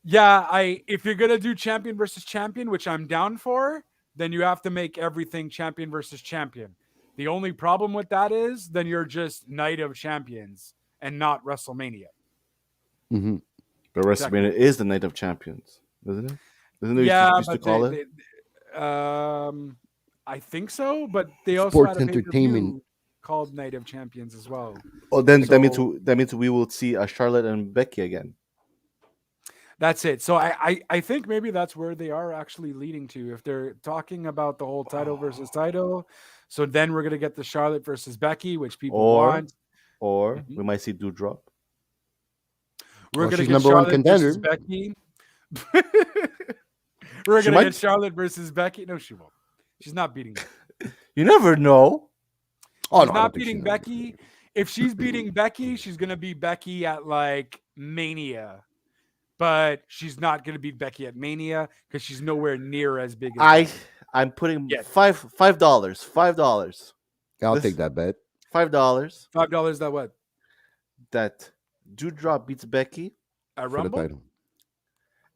yeah, if you're gonna do champion versus champion, which I'm down for, then you have to make everything champion versus champion. The only problem with that is then you're just Night of Champions and not WrestleMania. Mm-hmm. But Exactly. WrestleMania is the night of champions, isn't it? Isn't it Yeah, used to but call it? I think so, but they also Sports had a entertainment. pay-per-view called Night of Champions as well. Oh, then that means So- we will see a Charlotte and Becky again. That's it. So I think maybe that's where they are actually leading to. If they're talking about the whole title versus title, so then we're gonna get the Charlotte versus Becky, which people Or- want. Or Mhm. we might see Doudrop. We're gonna she's get number one Charlotte versus contender. Becky. We're She gonna might- get Charlotte versus Becky. No, she won't. She's not beating. You never know. Oh, She's no, I not don't think beating she's Becky. If she's beating Becky, she's gonna beat Becky at like Mania. But she's not gonna beat Becky at Mania because she's nowhere near as big as I'm putting Yes. $5. $5. I'll This- take that bet. $5 $5 that what? that Doudrop beats Becky, A For the Rumble? title.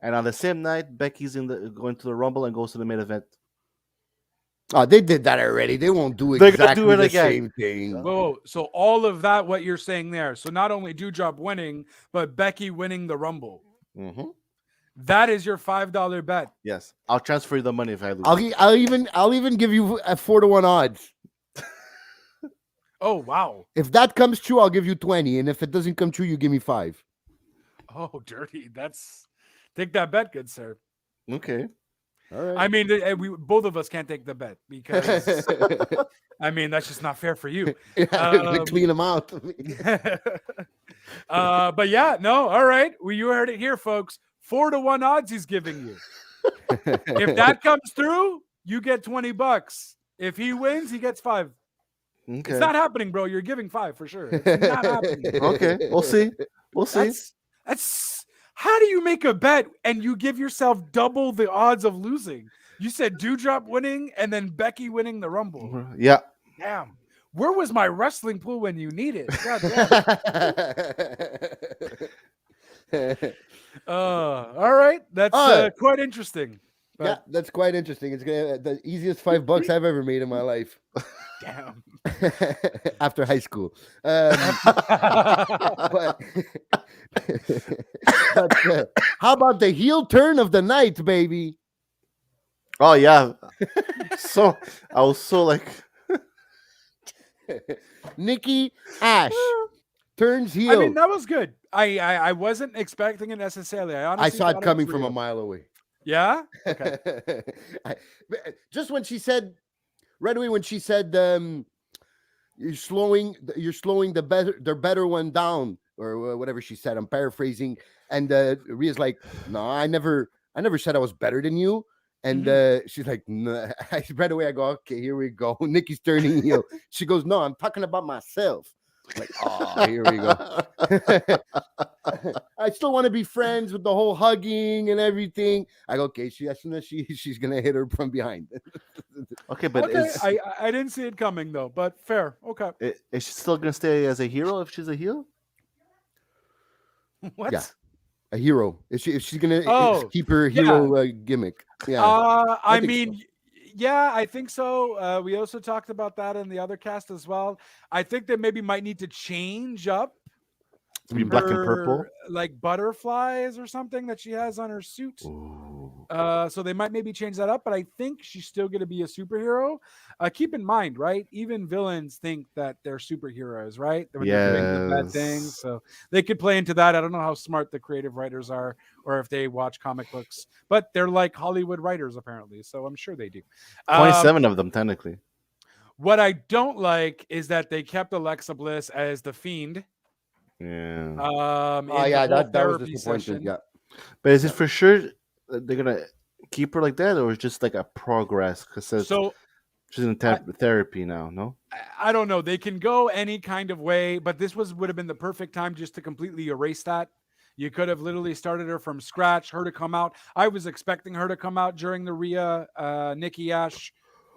and on the same night, Becky's going to the Rumble and goes to the main event. Oh, they did that already. They won't do They're gonna exactly do it the again. same thing. Whoa, so all of that, what you're saying there. So not only Doudrop winning, but Becky winning the Rumble. Mm-hmm. That is your $5 bet. Yes, I'll transfer you the money if I lose. I'll even give you a 4-1 odds. Oh, wow. If that comes true, I'll give you 20, and if it doesn't come true, you give me 5. Oh, dirty. Take that bet, good sir. Okay. All right. I mean, we both of us can't take the bet because I mean that's just not fair for you. Clean them out. But yeah, no, all right. Well, you heard it here, folks. 4-1 odds he's giving you. If that comes through, you get $20. If he wins, he gets 5. Okay. It's not happening, bro. You're giving 5 for sure. It's not happening. Okay. We'll see. We'll see. That's how do you make a bet and you give yourself double the odds of losing? You said Doudrop winning and then Becky winning the Rumble. Yeah. Damn. Where was my wrestling pool when you need it? God damn. All right. That's quite interesting. Yeah, that's quite interesting. It's the easiest $5 I've ever made in my life. Damn. After high school. But how about the heel turn of the night, baby? Oh yeah. So I was so like, Nikki Ash turns heel. I mean, that was good. I wasn't expecting it necessarily. I honestly saw it thought coming was from a real. mile away. Yeah. Okay. Just when she said, right away when she said, you're slowing the better one down, or whatever she said. I'm paraphrasing, and Rhea's like, no, I never said I was better than you. And she's like, nah. Right away I go, okay, here we go. Nikki's turning heel. She goes, no, I'm talking about myself. I'm like, oh, here we go. I still want to be friends with the whole hugging and everything. I go, okay, she's gonna hit her from behind. okay, but Okay. I didn't see it coming though, but fair. Okay. is she still gonna stay as a hero if she's a heel? What? Yeah. A hero. If she's gonna keep her yeah. hero gimmick. Yeah. I think mean, yeah, I think so. We also talked about that in the other cast as well. I think they maybe might need to change up To be black and purple. her, like butterflies or something that she has on her suit. Ooh. So they might maybe change that up, but I think she's still going to be a superhero. Keep in mind, right? Even villains think that they're superheroes, right? When they're doing the bad things, Yes. so they could play into that. I don't know how smart the creative writers are, or if they watch comic books, but they're like Hollywood writers apparently, so I'm sure they do. 27 of them technically. What I don't like is that they kept Alexa Bliss as the Fiend. Yeah. In Oh the yeah, whole that was therapy disappointing. session. Yeah. But is it for sure they're gonna keep her like that, or is just like a progress? Because So she's in therapy now. No. I don't know. They can go any kind of way, but this would have been the perfect time just to completely erase that. You could have literally started her from scratch, her to come out. I was expecting her to come out during the Rhea Nikki Ash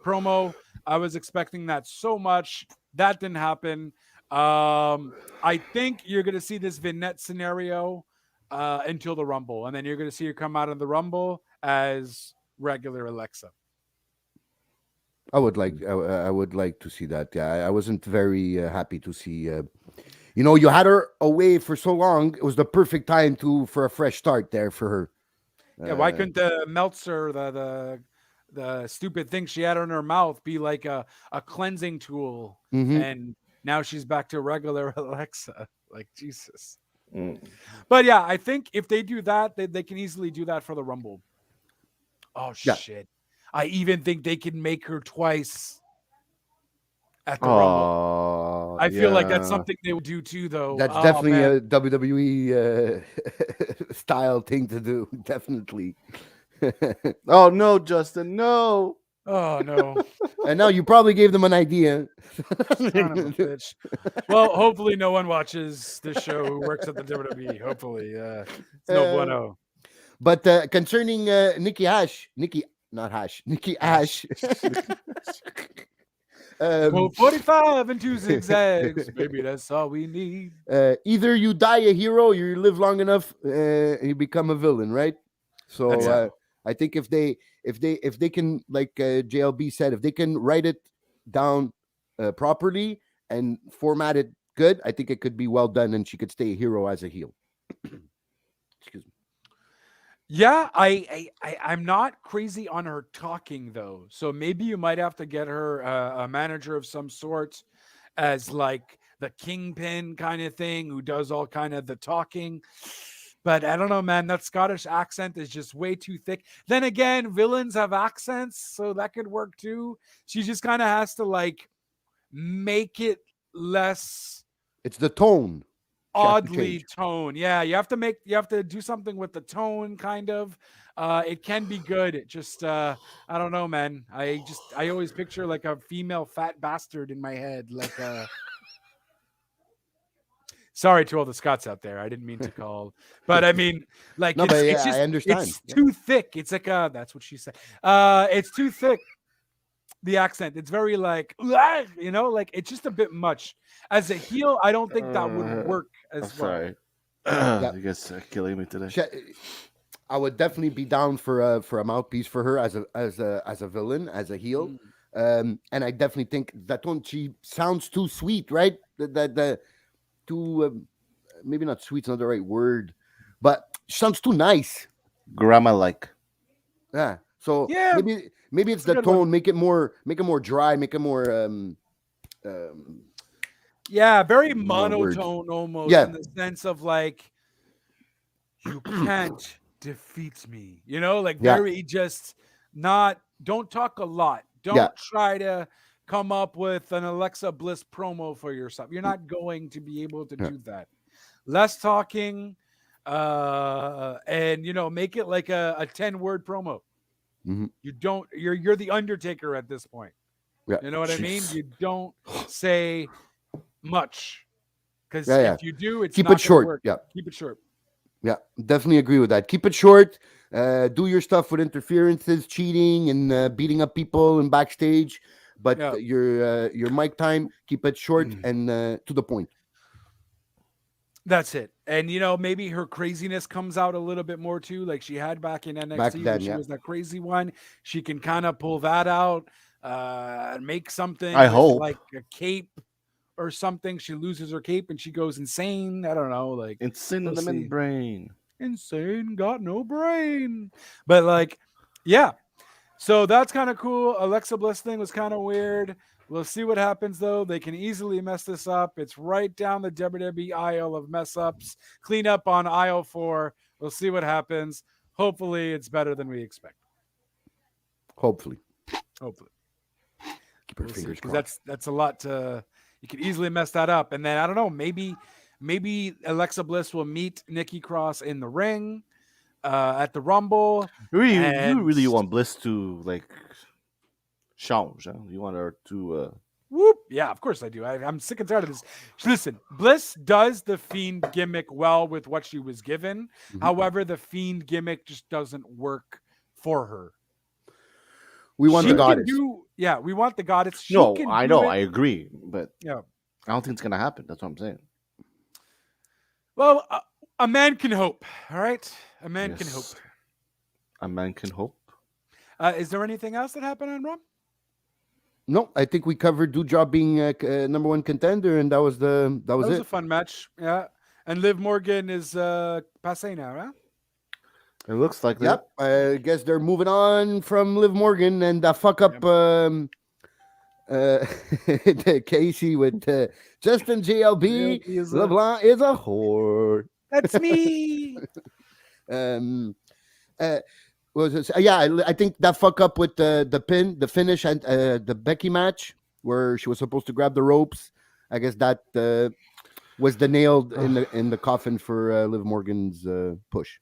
promo. I was expecting that so much. That didn't happen. I think you're going to see this vignette scenario until the Rumble, and then you're going to see her come out of the Rumble as regular Alexa. I would like to see that. Yeah, I wasn't very happy to see. You had her away for so long. It was the perfect time for a fresh start there for her. Yeah, why couldn't the Meltzer, the stupid thing she had in her mouth, be like a cleansing tool? Mhm. And now she's back to regular Alexa. Like Jesus. Mm. But yeah, I think if they do that, they can easily do that for the Rumble. Oh Yeah. shit! I even think they can make her twice. at the Rumble. Oh, I feel like that's yeah. something they would do too, though. That's Oh, definitely man. a WWE style thing to do. Definitely. Oh no, Justin, no. Oh no. And now you probably gave them an idea. Son of a bitch. Well, hopefully no one watches this show who works at the WWE. Hopefully. It's no bueno. But concerning Nikki Ash, Nikki Ash. Well, 45 and 2 zigzags. Baby, that's all we need. Either you die a hero or you live long enough and you become a villain, right? So That's it. I think if they can, like JLB said, if they can write it down properly and format it good, I think it could be well done and she could stay a hero as a heel. Excuse me. Yeah, I'm not crazy on her talking though. So maybe you might have to get her a manager of some sort as like the kingpin kind of thing who does all kind of the talking. But I don't know, man. That Scottish accent is just way too thick. Then again, villains have accents, so that could work too. She just kind of has to like make it less It's the tone. She has to oddly change. tone. Yeah, you have to do something with the tone, kind of. It can be good. It just I don't know, man. I always picture like a female fat bastard in my head, like sorry to all the Scots out there. I didn't mean to call, but I mean, like, No, it's, but it's yeah, just, I understand. it's Yeah. too thick. It's like that's what she said. It's too thick. The accent. It's very like, you know, like it's just a bit much. As a heel, I don't think that would work I'm as well. sorry. You guys are killing me today. I would definitely be down for a mouthpiece for her as a villain, as a heel. And I definitely think that one, she sounds too sweet, right? The too maybe not sweet's not the right word, but she sounds too nice. Grandma like. Yeah. So Yeah, maybe it's a the good one. tone. Make it more dry. Make it more Yeah, very word. monotone almost, Yeah. in the sense of like, you can't defeat me. You know, like Yeah. very just don't talk a lot. Don't Yeah. try to come up with an Alexa Bliss promo for yourself. You're not going to be able to Yeah. do that. Less talking, and make it like a 10-word promo. Mhm. You're the Undertaker at this point. Yeah. You know what I mean? Jeez. You don't say much, because Yeah. if you do, it's Keep not it gonna short. work. Yeah. Keep it short. Yeah, definitely agree with that. Keep it short. Do your stuff with interferences, cheating, and beating up people and backstage. But Yeah. your mic time, keep it short and to the point. That's it. And maybe her craziness comes out a little bit more too, like she had back in NXT. Back where then, she yeah. was that crazy one. She can kind of pull that out, and make something. I with, hope. like a cape or something. She loses her cape and she goes insane. I don't know, like Insane We'll in the see. brain. insane, got no brain. But like, yeah. So that's kind of cool. Alexa Bliss thing was kind of weird. We'll see what happens though. They can easily mess this up. It's right down the WWE aisle of mess ups. Clean up on aisle 4. We'll see what happens. Hopefully it's better than we expect. Hopefully, Hopefully. keep our We'll see, fingers 'cause crossed. that's a lot to. You could easily mess that up, and then I don't know. Maybe Alexa Bliss will meet Nikki Cross in the ring at the Rumble. You really And- want Bliss to like change, huh? You want her to Whoop! Yeah, of course I do. I'm sick and tired of this. Listen, Bliss does the Fiend gimmick well with what she was given. Mhm. However, the Fiend gimmick just doesn't work for her. We want She the can goddess. we want the goddess. She No, can I do know, it. I agree, but Yeah. I don't think it's gonna happen. That's what I'm saying. Well, a man can hope. All right, a man can hope. Yes. A man can hope. Is there anything else that happened on Raw? No, I think we covered Doudrop being number one contender, and that was That was it. a fun match. Yeah, and Liv Morgan is passé now, huh? It looks like that. Yep, I guess they're moving on from Liv Morgan and the fuck up Casey with Justin JLB. JLB is LeBlanc is a whore. That's me. Was it, yeah, I think that fuck up with the pin, the finish, and the Becky match where she was supposed to grab the ropes. I guess that was the nail in the coffin for Liv Morgan's push.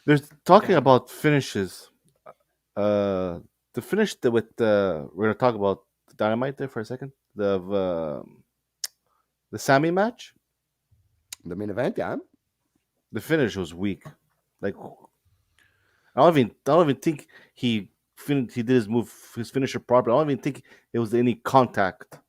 There's talking about finishes. The finish with we're gonna talk about Dynamite there for a second. The Sammy match. The main event, yeah. The finish was weak. Like I don't even think he did his finisher properly. I don't even think it was any contact.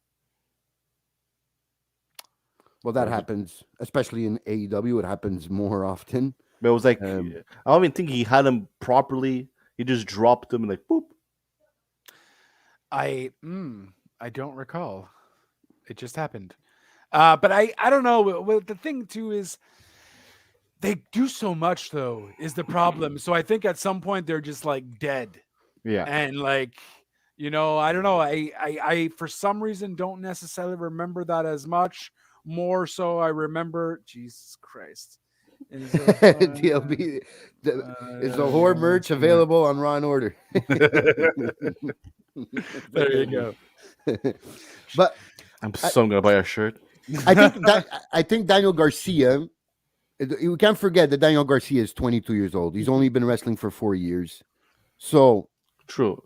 Well, that happens, especially in AEW. It happens more often. But it was like Um, I don't even think he had him properly. He just dropped him and like boop. I don't recall. It just happened. But I don't know. Well, the thing too is they do so much though is the problem. So I think at some point they're just like dead. Yeah. And like, you know, I don't know. I for some reason don't necessarily remember that as much. More so I remember Jesus Christ. DLB is the horror merch available on Raw and Order. There you go. But I'm so gonna buy a shirt. I think Daniel Garcia. You can't forget that Daniel Garcia is 22 years old. He's only been wrestling for 4 years, so True.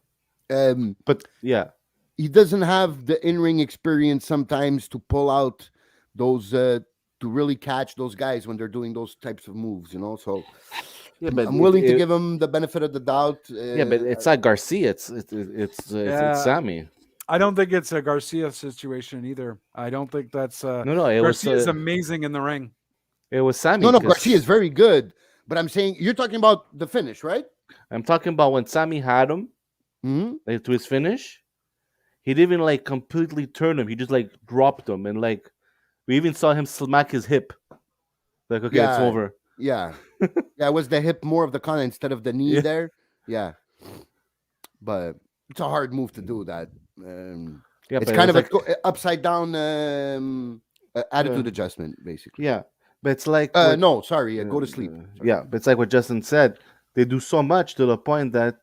But yeah, he doesn't have the in-ring experience sometimes to pull out those to really catch those guys when they're doing those types of moves. You know, so yeah, but I'm willing to give him the benefit of the doubt. Yeah, but it's not Garcia. It's Sammy. I don't think it's a Garcia situation either. I don't think that's No, it Garcia's was amazing in the ring. it was Sammy. No, 'cause Garcia is very good. But I'm saying you're talking about the finish, right? I'm talking about when Sammy had him Mm-hmm. like, to his finish. He didn't even like completely turn him. He just like dropped him, and like we even saw him smack his hip. Like, okay, it's Yeah. over. Yeah. Yeah, it was the hip more of the con instead of the knee Yeah. there. Yeah. But it's a hard move to do that. Yeah, It's but kind of like, a upside down attitude Yeah. adjustment, basically. yeah, but it's like what- No, sorry. Go to sleep. Sorry. Yeah, but it's like what Justin said. They do so much to the point that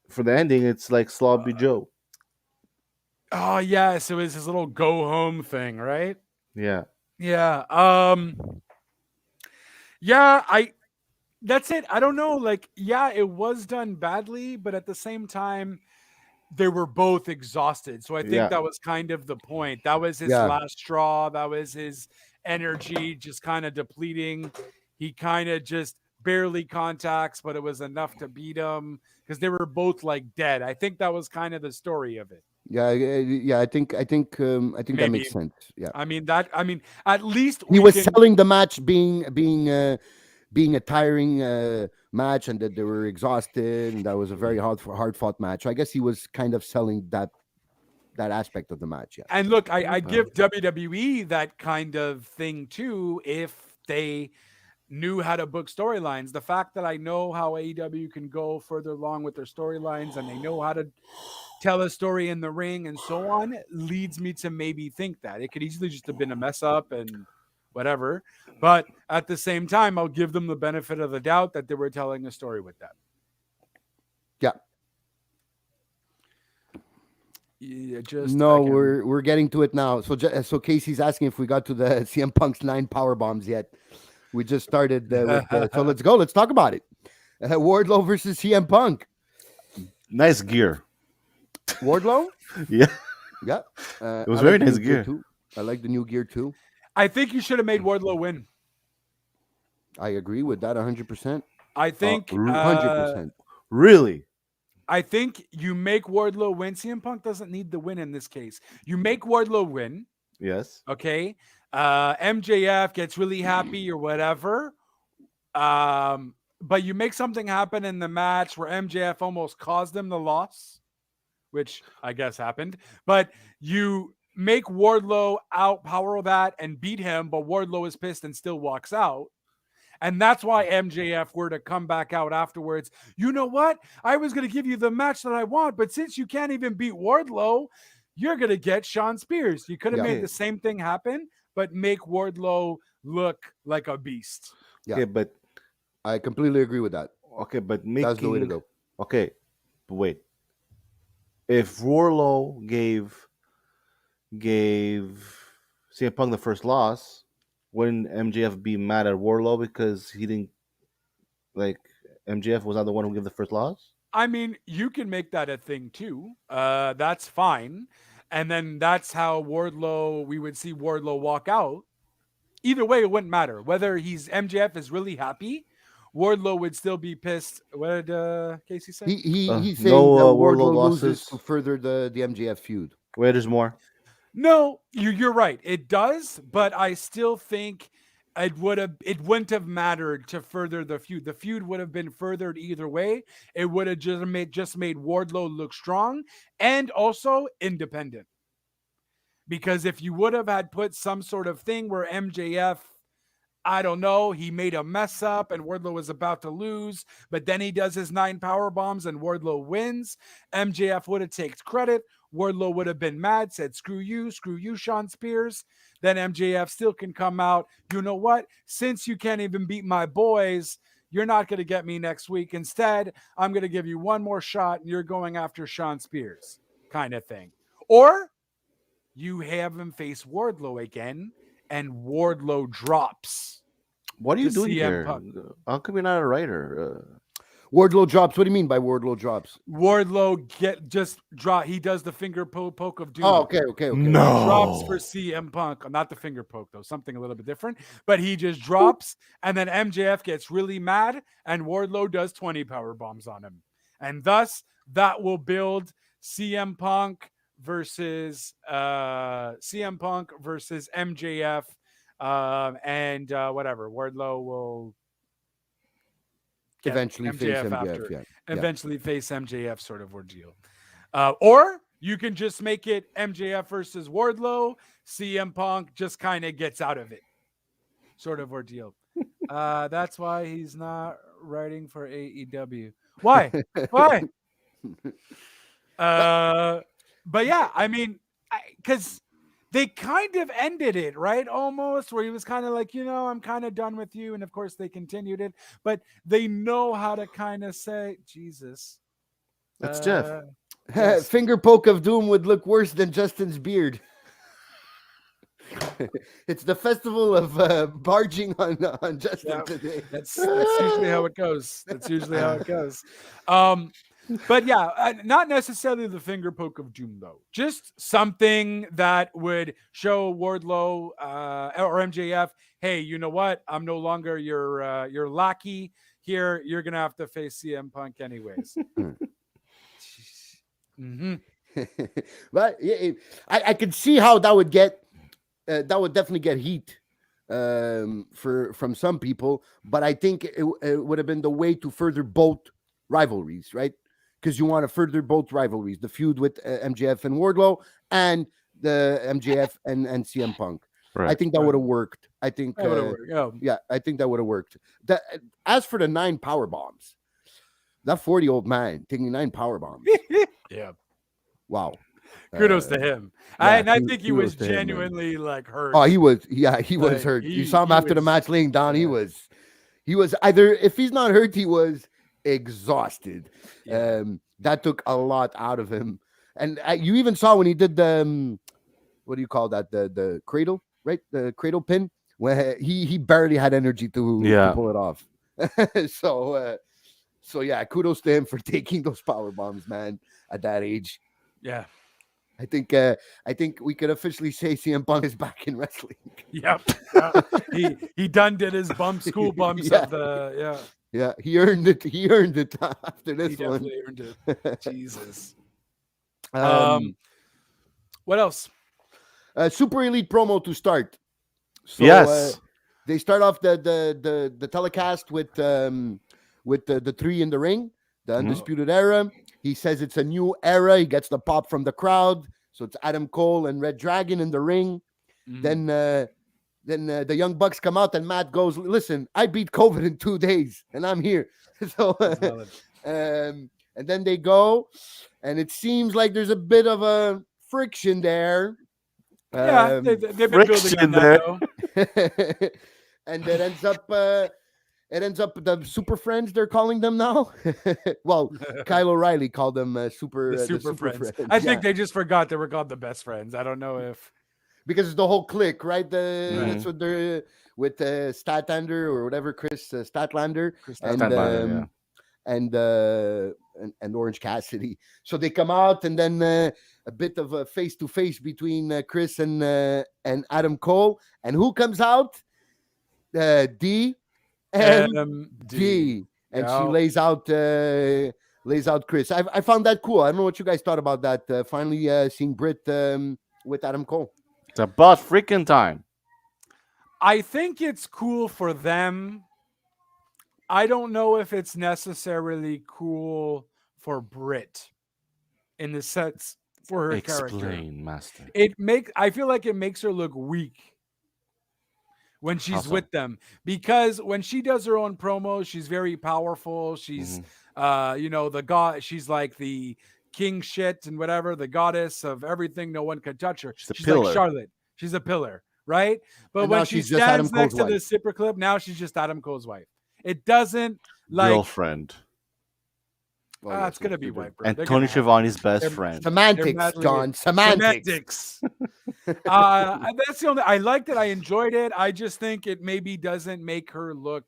for the ending, it's like Sloppy Joe. Oh yes, it was his little go home thing, right? Yeah, Yeah. Yeah, that's it. I don't know. Like, yeah, it was done badly, but at the same time, they were both exhausted. So I think Yeah. that was kind of the point. That was his Yeah. last straw. That was his energy just kind of depleting. He kind of just barely contacts, but it was enough to beat him because they were both like dead. I think that was kind of the story of it. Yeah. I think that Maybe. makes sense. Yeah. I mean, at least He we was can- selling the match being a tiring match, and that they were exhausted, and that was a very hard fought match. I guess he was kind of selling that aspect of the match. Yeah. And look, I give WWE that kind of thing too if they knew how to book storylines. The fact that I know how AEW can go further along with their storylines and they know how to tell a story in the ring and so on leads me to maybe think that it could easily just have been a mess up and whatever. But at the same time, I'll give them the benefit of the doubt that they were telling a story with that. Yeah. Yeah, just No, again. we're getting to it now. So Casey's asking if we got to the CM Punk's 9 power bombs yet. We just started so let's go. Let's talk about it. Wardlow versus CM Punk. nice gear. Wardlow? Yeah, Yeah. it was I very the nice new gear. too. I like the new gear too. I think you should have made Wardlow win. I agree with that 100%. I think 100%. Really? I think you make Wardlow win. CM Punk doesn't need the win in this case. You make Wardlow win, Yes. okay? MJF gets really happy or whatever. But you make something happen in the match where MJF almost caused them the loss, which I guess happened. But you make Wardlow outpower that and beat him, but Wardlow is pissed and still walks out. And that's why MJF were to come back out afterwards. You know what? I was going to give you the match that I want, but since you can't even beat Wardlow, you're going to get Shawn Spears. You could have Yeah. made the same thing happen, but make Wardlow look like a beast. Yeah. Okay, but I completely agree with that. making That's the way to go. Okay, but wait. if Wardlow gave CM Punk the first loss, wouldn't MJF be mad at Wardlow because he didn't like MJF was not the one who gave the first loss? I mean, you can make that a thing too. That's fine. And then that's how we would see Wardlow walk out. Either way, it wouldn't matter. Whether MJF is really happy, Wardlow would still be pissed. What did Casey say? He's saying no, that Wardlow Wardlow loses losses. to further the MJF feud. Where there's more. No, you're right. It does, but I still think it wouldn't have mattered to further the feud. The feud would have been furthered either way. It would have just made Wardlow look strong and also independent. Because if you would have had put some sort of thing where MJF, I don't know, he made a mess up and Wardlow was about to lose, but then he does his 9 power bombs and Wardlow wins, MJF would have taken credit. Wardlow would have been mad, said, screw you, Sean Spears. Then MJF still can come out. You know what? Since you can't even beat my boys, you're not going to get me next week. Instead, I'm going to give you one more shot and you're going after Sean Spears kind of thing. Or you have him face Wardlow again and Wardlow drops. What are you to doing CM here? Punk. How come you're not a writer? Wardlow drops. What do you mean by Wardlow drops? Wardlow drop. He does the finger poke of doom. Oh, okay. No. He drops for CM Punk. Not the finger poke though, something a little bit different. But he just drops, and then MJF gets really mad, and Wardlow does 20 power bombs on him, and thus that will build CM Punk versus MJF, and whatever. Wardlow will Eventually face MJF. after. Eventually face MJF sort of ordeal. Or you can just make it MJF versus Wardlow. CM Punk just kind of gets out of it sort of ordeal. That's why he's not writing for AEW. Why? But yeah, I mean, because they kind of ended it, right? Almost where he was kind of like, I'm kind of done with you. And of course they continued it, but they know how to kind of say, Jesus. That's Jeff. Yes. Finger poke of doom would look worse than Justin's beard. It's the festival of barging on Justin today. That's usually how it goes. But yeah, not necessarily the finger poke of doom, though. Just something that would show Wardlow or MJF, hey, you know what? I'm no longer your lackey here. You're going to have to face CM Punk anyways. Mm-hmm. But I can see how that would get, that would definitely get heat from some people. But I think it would have been the way to further both rivalries, right? Because you want to further both rivalries, the feud with MJF and Wardlow and the MJF and CM Punk. Right. I think that would have worked. I think That would've worked, yeah. yeah, I think that would have worked. As for the 9 power bombs, that 40-year-old man taking 9 power bombs. Yeah. Wow. Kudos to him. yeah, I think he was kudos to him, man. genuinely like hurt. Oh, he was Like, hurt. he- You saw him he after the was- match laying down. He yeah. was either, if he's not hurt, he was exhausted. Yeah. That took a lot out of him. And you even saw when he did the what do you call that? The cradle, right? The cradle pin, where he barely had energy to pull it off. So yeah, kudos to him for taking those power bombs, man, at that age. Yeah. I think we could officially say CM Punk is back in wrestling. Yep. He done did his school bumps Yeah. of the Yeah, he earned it. He earned it after He this one. definitely earned it. Jesus. What else? Super Elite promo to start. So, Yes. they start off the telecast with the 3 in the ring, the Undisputed Era. He says it's a new era. He gets the pop from the crowd. So it's Adam Cole and Red Dragon in the ring. Mhm. Then the Young Bucks come out and Matt goes, listen, I beat COVID in 2 days and I'm here. So, Valid. and then they go, and it seems like there's a bit of a friction there. Yeah, they've been building friction on that there. though. And that ends up it ends up the Super Friends. They're calling them now. Well, Kyle O'Reilly called them The Super Friends. I Yeah. think they just forgot they were called the Best Friends. I don't know if Because it's the whole clique, right? That's Right. what they're with Statlander or whatever, Chris Statlander, and Statlander, and Orange Cassidy. So they come out, and then a bit of a face to face between Chris and Adam Cole, and who comes out? D and D, and she lays out Chris. I found that cool. I don't know what you guys thought about that. Finally, seeing Britt with Adam Cole. It's about freaking time. I think it's cool for them. I don't know if it's necessarily cool for Britt in the sense for her character. Explain, master. I feel like it makes her look weak when she's Awesome. with them, because when she does her own promos, she's very powerful. She's the god, she's like the king shit and whatever, the goddess of everything. No one can touch her. She's a She's pillar. like Charlotte. She's a pillar, right? But And when now she she's just Adam stands next Cole's to the wife. zipper clip, now she's just Adam Cole's wife. It doesn't like Girlfriend. Well, it's gonna be wife, bro. And They're Tony gonna have- Schiavone's best they're- friend. Semantics, madly- John. Semantics. That's the only. I liked it. I enjoyed it. I just think it maybe doesn't make her look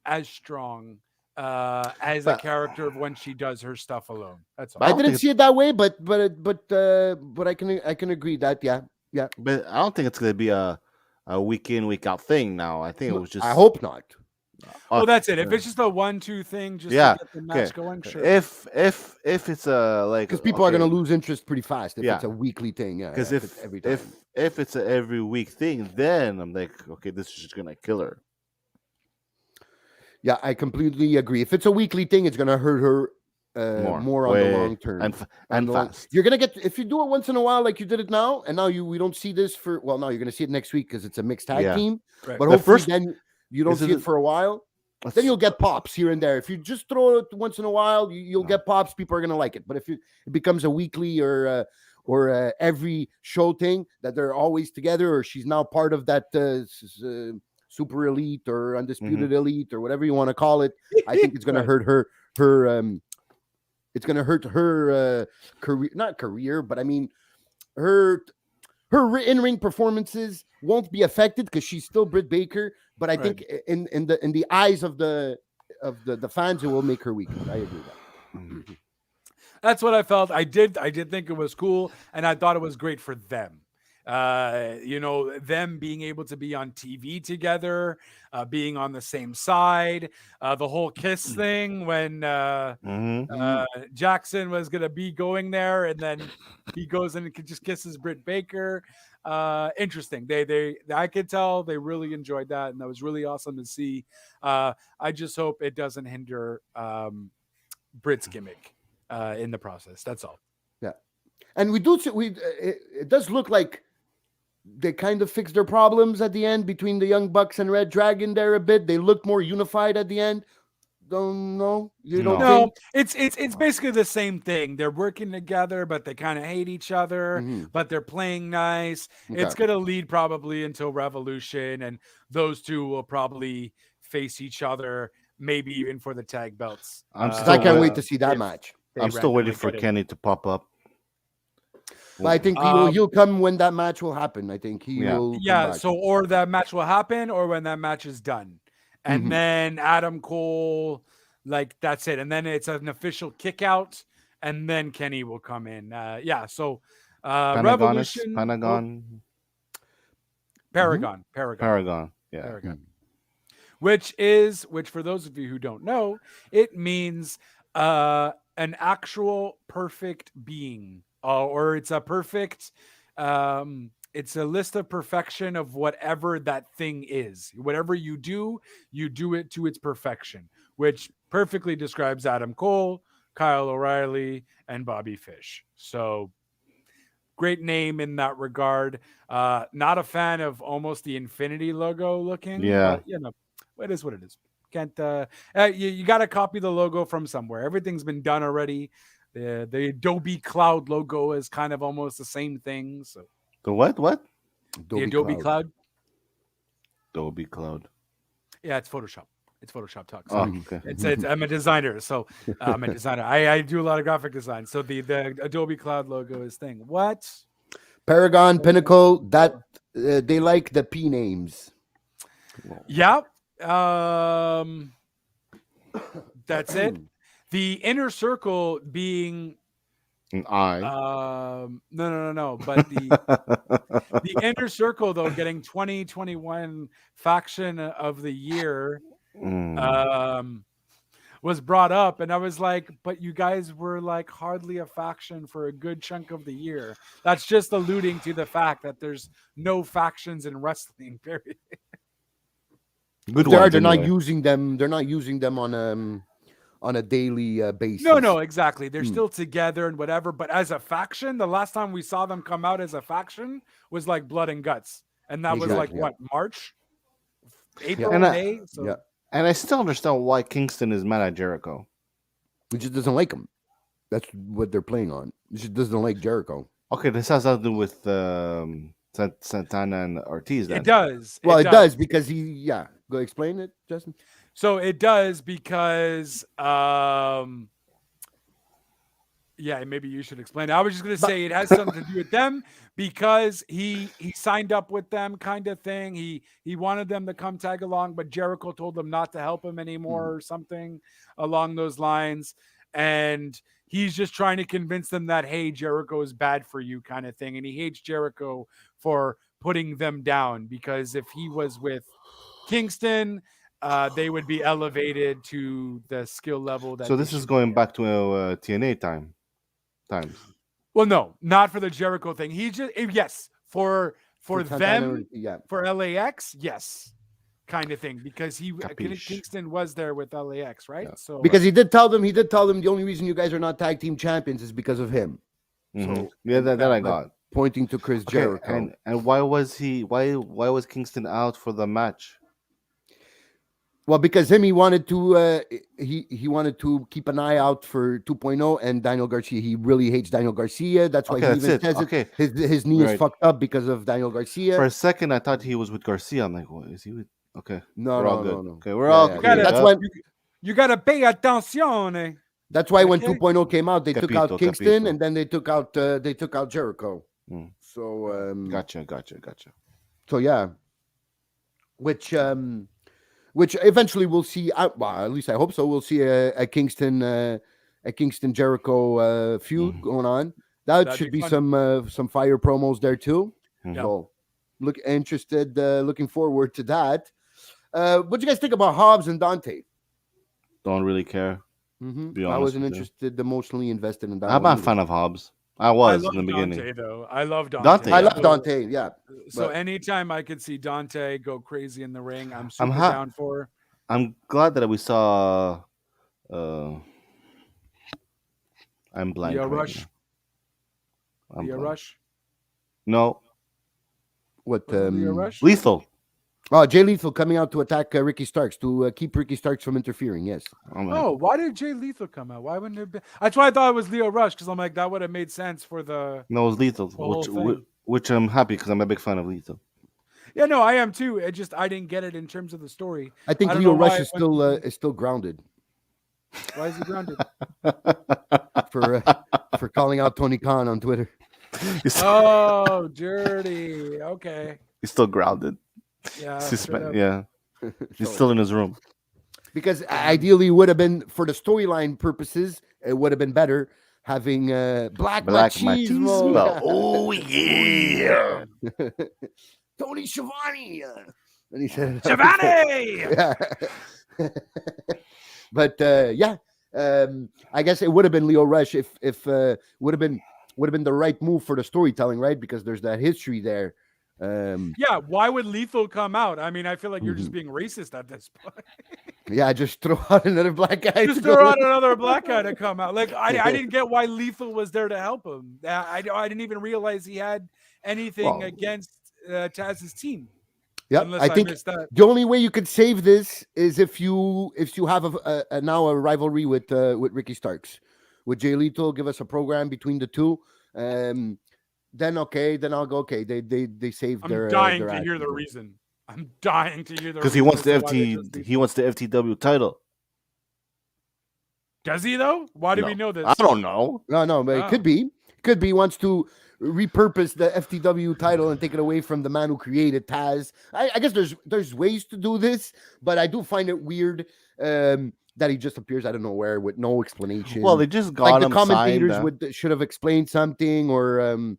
as strong as a But- character when she does her stuff alone. That's all. I don't didn't think see it that way, but I can agree that But I don't think it's gonna be a week in, week out thing now. I think it was just I hope not. Well, that's it. If it's just a 1-2 thing, just Yeah, to get the match okay. going, sure. if it's a like Because people are okay, going to lose interest pretty fast if Yeah. it's a weekly thing. Yeah, Because it's every time. if it's a every week thing, then I'm like, okay, this is just gonna kill her. Yeah, I completely agree. If it's a weekly thing, it's going to hurt her more on the Way- long term. and On and the long- fast. You're gonna get, if you do it once in a while like you did it now, and now we don't see this for, well, now you're gonna see it next week because it's a mixed tag Yeah. team. Right. But The hopefully first- then you don't is see it it for a while. That's- Then you'll get pops here and there. If you just throw it once in a while, you'll No. get pops. People are gonna like it. But if it becomes a weekly or every show thing that they're always together, or she's now part of that super elite or undisputed elite or whatever you want to call it, I think it's gonna Right. hurt her. It's gonna hurt her career, not career, but I mean her in-ring performances won't be affected because she's still Britt Baker. But I think in the eyes of the fans, it will make her weaker. I agree with that. That's what I felt. I did think it was cool, and I thought it was great for them. Them being able to be on TV together, being on the same side, the whole kiss thing when Jackson was gonna be going there, and then he goes in and just kisses Britt Baker. Interesting. I could tell they really enjoyed that, and that was really awesome to see. I just hope it doesn't hinder Britt's gimmick in the process. That's all. And we do see, it does look like they kind of fixed their problems at the end between the Young Bucks and Red Dragon there a bit. They look more unified at the end. Don't know. You don't No, think? it's basically the same thing. They're working together, but they kind of hate each other, Mhm. but they're playing nice. It's Okay. going to lead probably until Revolution, and those two will probably face each other, maybe even for the tag belts. I'm 'Cause still I can't wait- wait to see that if match. they I'm still waiting randomly for get it. Kenny to pop up. But I think he'll come when that match will happen. I think he Yeah. will. come Yeah, back. so or that match will happen, or when that match is done, and Mhm. then Adam Cole, like that's it, and then it's an official kick out, and then Kenny will come in. So Revolution, Pentagon, Paragon. Yeah. Paragon. Which for those of you who don't know, it means an actual perfect being, or it's a perfect, it's a list of perfection of whatever that thing is. Whatever you do it to its perfection, which perfectly describes Adam Cole, Kyle O'Reilly, and Bobby Fish. So great name in that regard. Not a fan of almost the Infinity logo looking. Yeah. But, it is what it is. Can't you got to copy the logo from somewhere. Everything's been done already. The Adobe Cloud logo is kind of almost the same thing. So The what? the Adobe Cloud. Adobe Cloud. Yeah, it's Photoshop. It's Photoshop Tux. Oh, Sorry. okay. I'm a designer, so I'm a designer. I do a lot of graphic design. So the Adobe Cloud logo is thing. What? Paragon, Pinnacle, that they like the P names. Yeah. That's it. The inner circle being An eye. no. But the inner circle though getting 2021 faction of the year was brought up, and I was like, but you guys were like hardly a faction for a good chunk of the year. That's just alluding to the fact that there's no factions in wrestling, period. Good They're ones, not anyway. using them. They're not using them on a daily basis. No, exactly. They're still together and whatever, but as a faction, the last time we saw them come out as a faction was like Blood and Guts, and that was like Exactly, yeah. what, March, April, And May. So Yeah. And I still understand why Kingston is mad at Jericho. He just doesn't like him. That's what they're playing on. He just doesn't like Jericho. Okay, this has nothing to do with Santana and Ortiz. Then it does. Well, it does because Go explain it, Justin. So it does because maybe you should explain. I was just gonna say it has something to do with them because he signed up with them, kind of thing. He wanted them to come tag along, but Jericho told them not to help him anymore or something along those lines. And he's just trying to convince them that, hey, Jericho is bad for you, kind of thing. And he hates Jericho for putting them down because if he was with Kingston, they would be elevated to the skill level that. So this is going back to TNA times. Well, no, not for the Jericho thing. He just for Santana, them, for LAX, yes, kind of thing, because Capiche. Kingston was there with LAX, right? Yeah. So because he did tell them the only reason you guys are not tag team champions is because of him. Mhm. So Yeah, that I got. pointing to Chris Okay, Jericho. and why was Kingston out for the match? Well, because he wanted to he wanted to keep an eye out for 2.0 and Daniel Garcia. He really hates Daniel Garcia. That's why Okay, he that's even it. says Okay. it. His knee is Right. fucked up because of Daniel Garcia. For a second, I thought he was with Garcia. I'm like, what is he with? Okay, No, we're no, all no, good. no. Okay, we're Yeah, all yeah, clear. that's yeah. when you gotta pay attention. That's why when Okay. 2.0 came out, they took out Capito, Kingston capito. and then they took out Jericho. Mm. So Gotcha. so yeah, which eventually we'll see. Well, at least I hope so. We'll see a Kingston Jericho feud going on. That should be some fire promos there too. Mhm. So looking forward to that. What do you guys think about Hobbs and Dante? Don't really care. Be I honest wasn't with you. interested, emotionally invested in that. I'm one not a either. fan of Hobbs. I I was love in the beginning. Dante, though. I love Dante. Dante, I yeah. love Dante. Yeah, So but- anytime I could see Dante go crazy in the ring, I'm super I'm down for. I'm glad that we saw. I'm blank. Leo right Rush. now. I'm Leo blank. Rush. No, what? Was it Leo Rush? Lethal. Oh, Jay Lethal coming out to attack Ricky Starks to keep Ricky Starks from interfering. Yes. I'm like, Oh, why did Jay Lethal come out? Why wouldn't it be? That's why I thought it was Leo Rush, because I'm like, that would have made sense for the. no, it's Lethal, whole thing. which I'm happy because I'm a big fan of Lethal. Yeah, no, I am too. I didn't get it in terms of the story. I think I don't Leo know why Rush it is still grounded Why is he grounded? for calling out Tony Khan on Twitter. Oh, dirty. Okay. He's still grounded. Yeah. Suspend. straight up. Yeah, he's still in his room. Because ideally would have been, for the storyline purposes, it would have been better having Black Machismo. Machismo. Oh yeah. Tony Schiavone. And he said, Giovanni! Yeah. But I guess it would have been Leo Rush if would have been the right move for the storytelling, right? Because there's that history there. Yeah, why would Lethal come out? I mean, I feel like you're just being racist at this point. Yeah, just throw out another black guy. Just to throw go out in. another black guy to come out. Like I didn't get why Lethal was there to help him. I didn't even realize he had anything Well- against Taz's team. Yeah, Unless I think missed that. the only way you could save this is if you have now a rivalry with Ricky Starks, with Jay Lethal. Give us a program between the two. Then I'll go. Okay, they saved I'm their. dying their to hear the act. reason. I'm dying to hear the because he wants the reasons why they just leave. he wants the FTW title. Does he though? Why do No, we know this? I don't know. No, but Oh. it could be. Could be. He wants to repurpose the FTW title and take it away from the man who created Taz. I guess there's ways to do this, but I do find it weird that he just appears out of nowhere with no explanation. Well, they just got like the him commentators signed. should have explained something or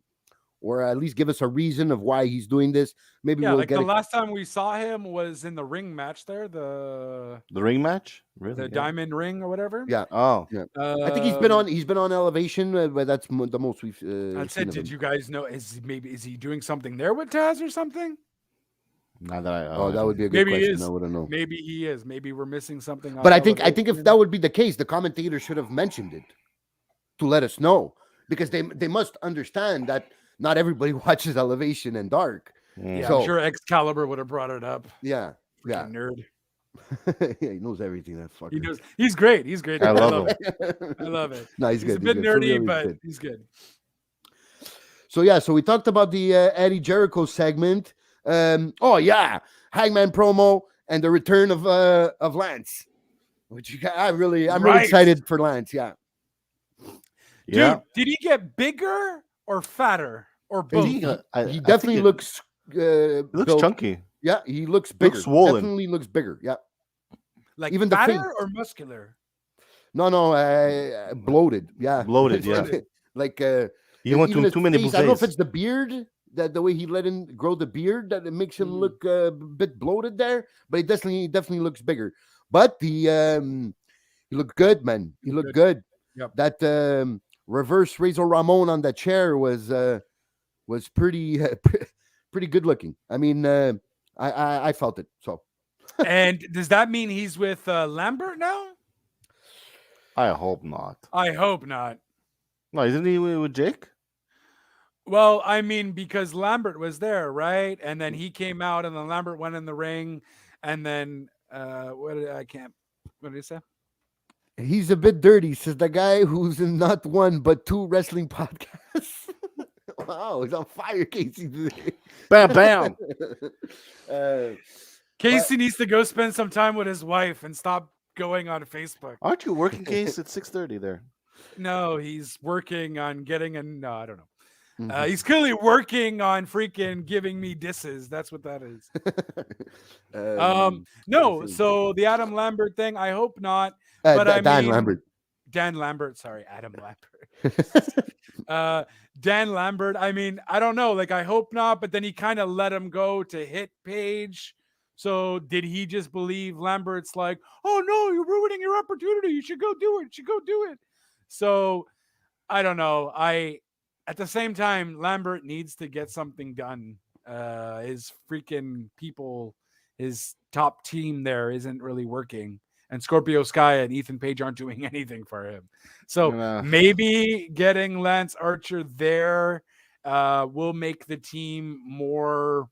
at least give us a reason of why he's doing this. Maybe Yeah, we'll like get the it. last time we saw him was in the ring match there, the ring match, really? the diamond ring or whatever. Yeah. Oh, I think he's been on Elevation, but that's the most we've. I seen said, of did him. you guys know? Is he doing something there with Taz or something? not that I. Oh, that would be a good Maybe he question. is. I wouldn't know. Maybe he is. Maybe we're missing something. But I think if that would be the case, the commentator should have mentioned it to let us know, because they must understand that not everybody watches Elevation and Dark. yeah, so- I'm sure Excalibur would have brought it up. Yeah, yeah. Freaking nerd. Yeah, he knows everything. That fucker. He knows. He's great. He's great. I love him. it. I love it. No, he's He's good. a bit he's good. For nerdy, real, he's but good. he's good. So yeah, so we talked about the Eddie Jericho segment. Oh yeah, Hangman promo and the return of Lance, which I'm really Right. excited for Lance. Yeah, Yeah, Dude, did he get bigger or fatter or both? he I definitely think looks. He looks built- chunky. Yeah, he looks bigger. swollen. Definitely looks bigger. Yeah. Like even the fatter face. or muscular? No, bloated. Yeah, Bloated, yeah. like He went even to his too many face, I don't know if buffets. it's the beard, that the way he let him grow the beard, that it makes him Mm. look a bit bloated there. But he definitely looks bigger. But he looked good, man. He looked good. Yep. That reverse Razor Ramon on the chair was pretty pretty good looking. I mean, I felt it. So And does that mean he's with Lambert now? I hope not. I hope not. No, isn't he with Jake? Well, I mean, because Lambert was there, right? And then he came out, and then Lambert went in the ring, and then what did he say? he's a bit dirty, says the guy who's in not one but two wrestling podcasts. Wow, he's on fire, Casey. Today. Bam, bam. Casey needs to go spend some time with his wife and stop going on Facebook. Aren't you working case at 6:30 there? No, he's working on getting no, I don't know. Mhm. He's clearly working on freaking giving me disses. That's what that is. No, I see. so the Adam Lambert thing, I hope not. but I Dan mean- Lambert. Dan Lambert, sorry, Adam Lambert. Dan Lambert, I mean, I don't know. Like, I hope not, but then he kind of let him go to hit Page. So did he just believe Lambert's like, oh no, you're ruining your opportunity. You should go do it. You should go do it. So I don't know. At the same time, Lambert needs to get something done. His freaking people, his top team there isn't really working. And Scorpio Sky and Ethan Page aren't doing anything for him. So Yeah. maybe getting Lance Archer there will make the team more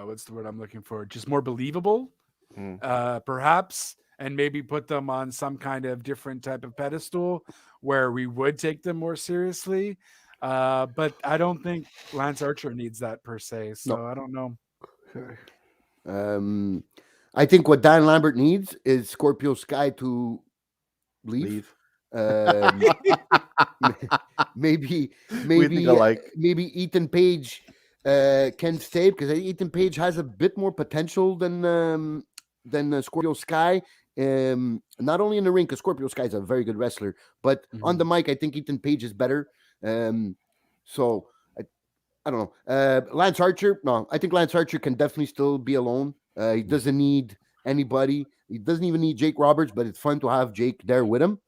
what's the word I'm looking for? Just more believable, perhaps, and maybe put them on some kind of different type of pedestal where we would take them more seriously. But I don't think Lance Archer needs that per se. So I don't know. I think what Dan Lambert needs is Scorpio Sky to leave. Maybe We think alike. maybe Ethan Page can stay, because Ethan Page has a bit more potential than Scorpio Sky. Not only in the ring, because Scorpio Sky is a very good wrestler, but on the mic, I think Ethan Page is better. So I don't know. Lance Archer, no, I think Lance Archer can definitely still be alone. He doesn't need anybody. He doesn't even need Jake Roberts, but it's fun to have Jake there with him.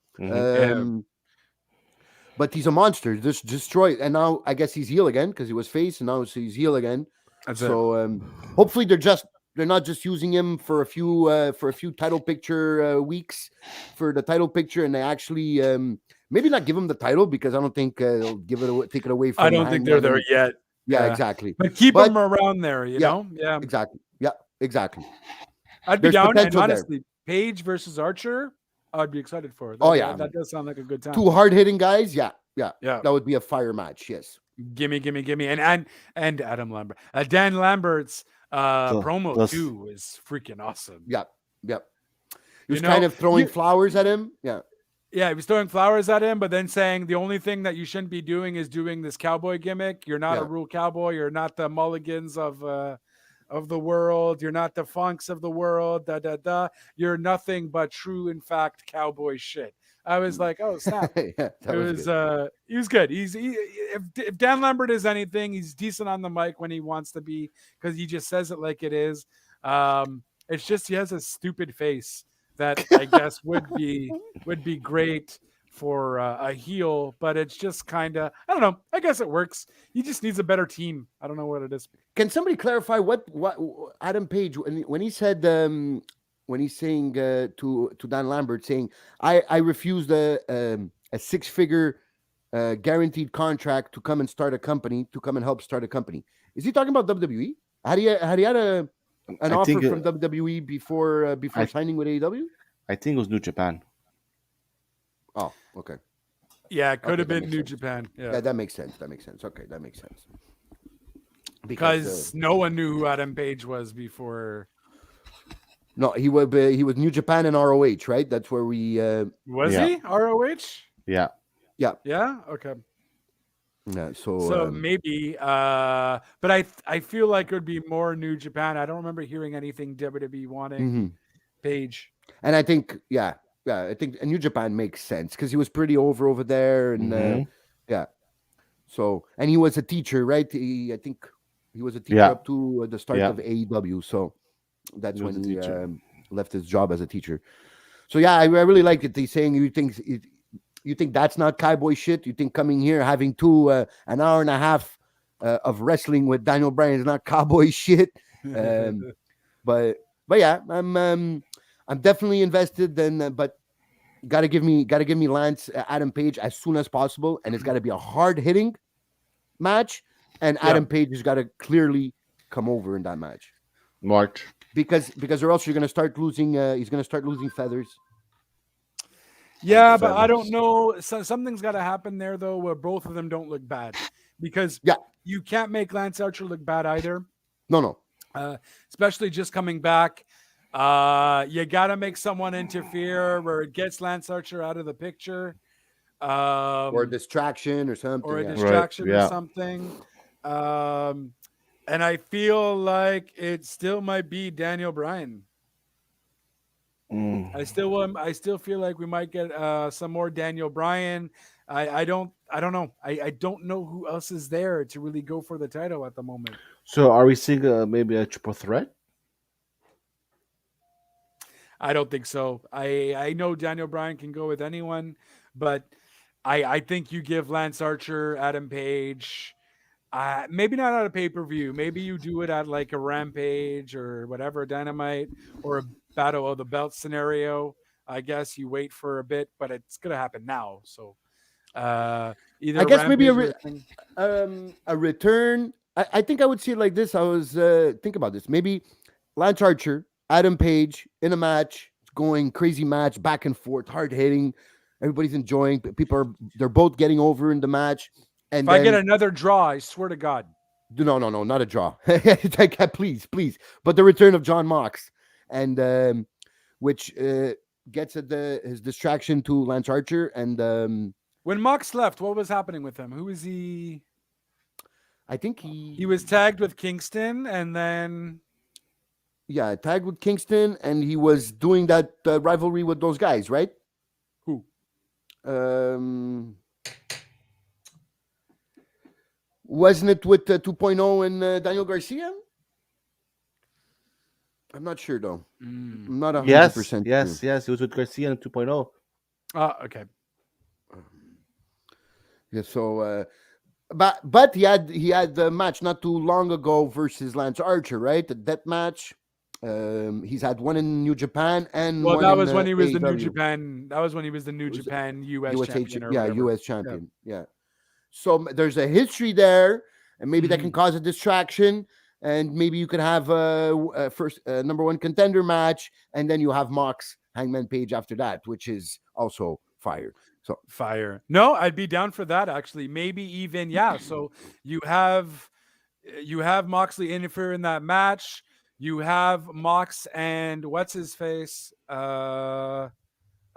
But he's a monster. Just destroyed. And now I guess he's heel again, because he was face, and now he's heel again. That's it. So hopefully they're not just using him for a few title picture weeks for the title picture, and they actually maybe not give him the title, because I don't think they'll take it away from I don't think they're there yet. Yeah, Yeah. exactly. But keep But- them around there, you know? Yeah. Exactly. Yeah, exactly. I'd be There's down. And potential there. honestly, Page versus Archer, I'd be excited for. Oh, yeah. That does sound like a good time. Two hard hitting guys. Yeah. Yeah. That would be a fire match. Yes. gimme, and Adam Lambert, Dan Lambert's promo the- too is freaking awesome. Yep. He was You kind know, of throwing you- flowers at him. Yeah. Yeah, he was throwing flowers at him, but then saying the only thing that you shouldn't be doing is doing this cowboy gimmick. You're not a Yeah. real cowboy. You're not the Mulligans of the world. You're not the Funks of the world. Da da da. You're nothing but true, in fact, cowboy shit. I was like, oh snap! Yeah, that It was good. he was good. If Dan Lambert is anything, he's decent on the mic when he wants to be because he just says it like it is. It's just he has a stupid face that I guess would be great for a heel, but it's just kind of I don't know. I guess it works. He just needs a better team. I don't know what it is. Can somebody clarify what Adam Page when he said when he's saying to Dan Lambert saying I refused a 6-figure guaranteed contract to come and start a company to come and help start a company? Is he talking about WWE? Had he had an I offer think from WWE before signing with AEW? I think it was New Japan. Oh, okay. Yeah, it could Okay, have that been makes New sense. Japan. Yeah, Yeah, that makes sense. Okay, that makes sense. because no one knew who Adam Page was before. no, he was New Japan and ROH, right? That's where we Was Yeah. he ROH? Yeah. Yeah. Okay. yeah, So maybe, but I feel like it would be more New Japan. I don't remember hearing anything WWE wanting mhm. Page. And I think I think New Japan makes sense because he was pretty over there, and Mhm. so and he was a teacher, right? I think he was a teacher Yeah. up to the start Yeah. of AEW, so that's He was when a he teacher. left his job as a teacher. So yeah, I really like it. He's saying you think that's not cowboy shit. You think coming here having an hour and a half of wrestling with Daniel Bryan is not cowboy shit. But yeah, I'm definitely invested. Then, but gotta give me Lance Adam Page as soon as possible, and it's got to be a hard hitting match. And Yeah. Adam Page has got to clearly come over in that match March. because or else you're gonna start losing. He's gonna start losing feathers. Yeah, but I don't Feathers. know. Something's got to happen there though, where both of them don't look bad, because Yeah. you can't make Lance Archer look bad either. No. Especially just coming back. You got to make someone interfere where it gets Lance Archer out of the picture, Or a distraction or something. or a yeah. distraction or yeah. something. And I feel like it still might be Daniel Bryan. Mm. I still feel like we might get some more Daniel Bryan. I don't know. I don't know who else is there to really go for the title at the moment. So are we seeing maybe a triple threat? I don't think so. I know Daniel Bryan can go with anyone, but I think you give Lance Archer, Adam Page, maybe not at a pay-per-view. Maybe you do it at like a Rampage or whatever, Dynamite, or a Battle of the Belt scenario. I guess you wait for a bit, but it's gonna happen now. So either I guess maybe Rampage a return. I think I would see it like this. I was think about this. Maybe Lance Archer, Adam Page in a match, going crazy match, back and forth, hard hitting. Everybody's enjoying. They're both getting over in the match. And if I get then- another draw, I swear to God. no, not a draw. please. But the return of John Mox, and which gets at his distraction to Lance Archer, and When Mox left, what was happening with him? Who was he? I think He was tagged with Kingston, and then tagged with Kingston, and he was doing that rivalry with those guys, right? who? Wasn't it with 2.0 and Daniel Garcia? I'm not sure though. Mm. I'm not 100% Yes. sure. Yes. It was with Garcia and 2.0. Okay. Yeah, so but he had the match not too long ago versus Lance Archer, right? That match. He's had one in New Japan and Well, one that was in, when he was the New AEW. Japan. That was when he was the New Was it Japan US USA champion. Or yeah, whatever. US champion. Yeah. So there's a history there, and maybe that can cause a distraction. And maybe you could have a first number one contender match, and then you have Mox Hangman Page after that, which is also fire. Fire. No, I'd be down for that actually. Maybe even So you have Moxley interfere in that match. You have Mox and what's his face,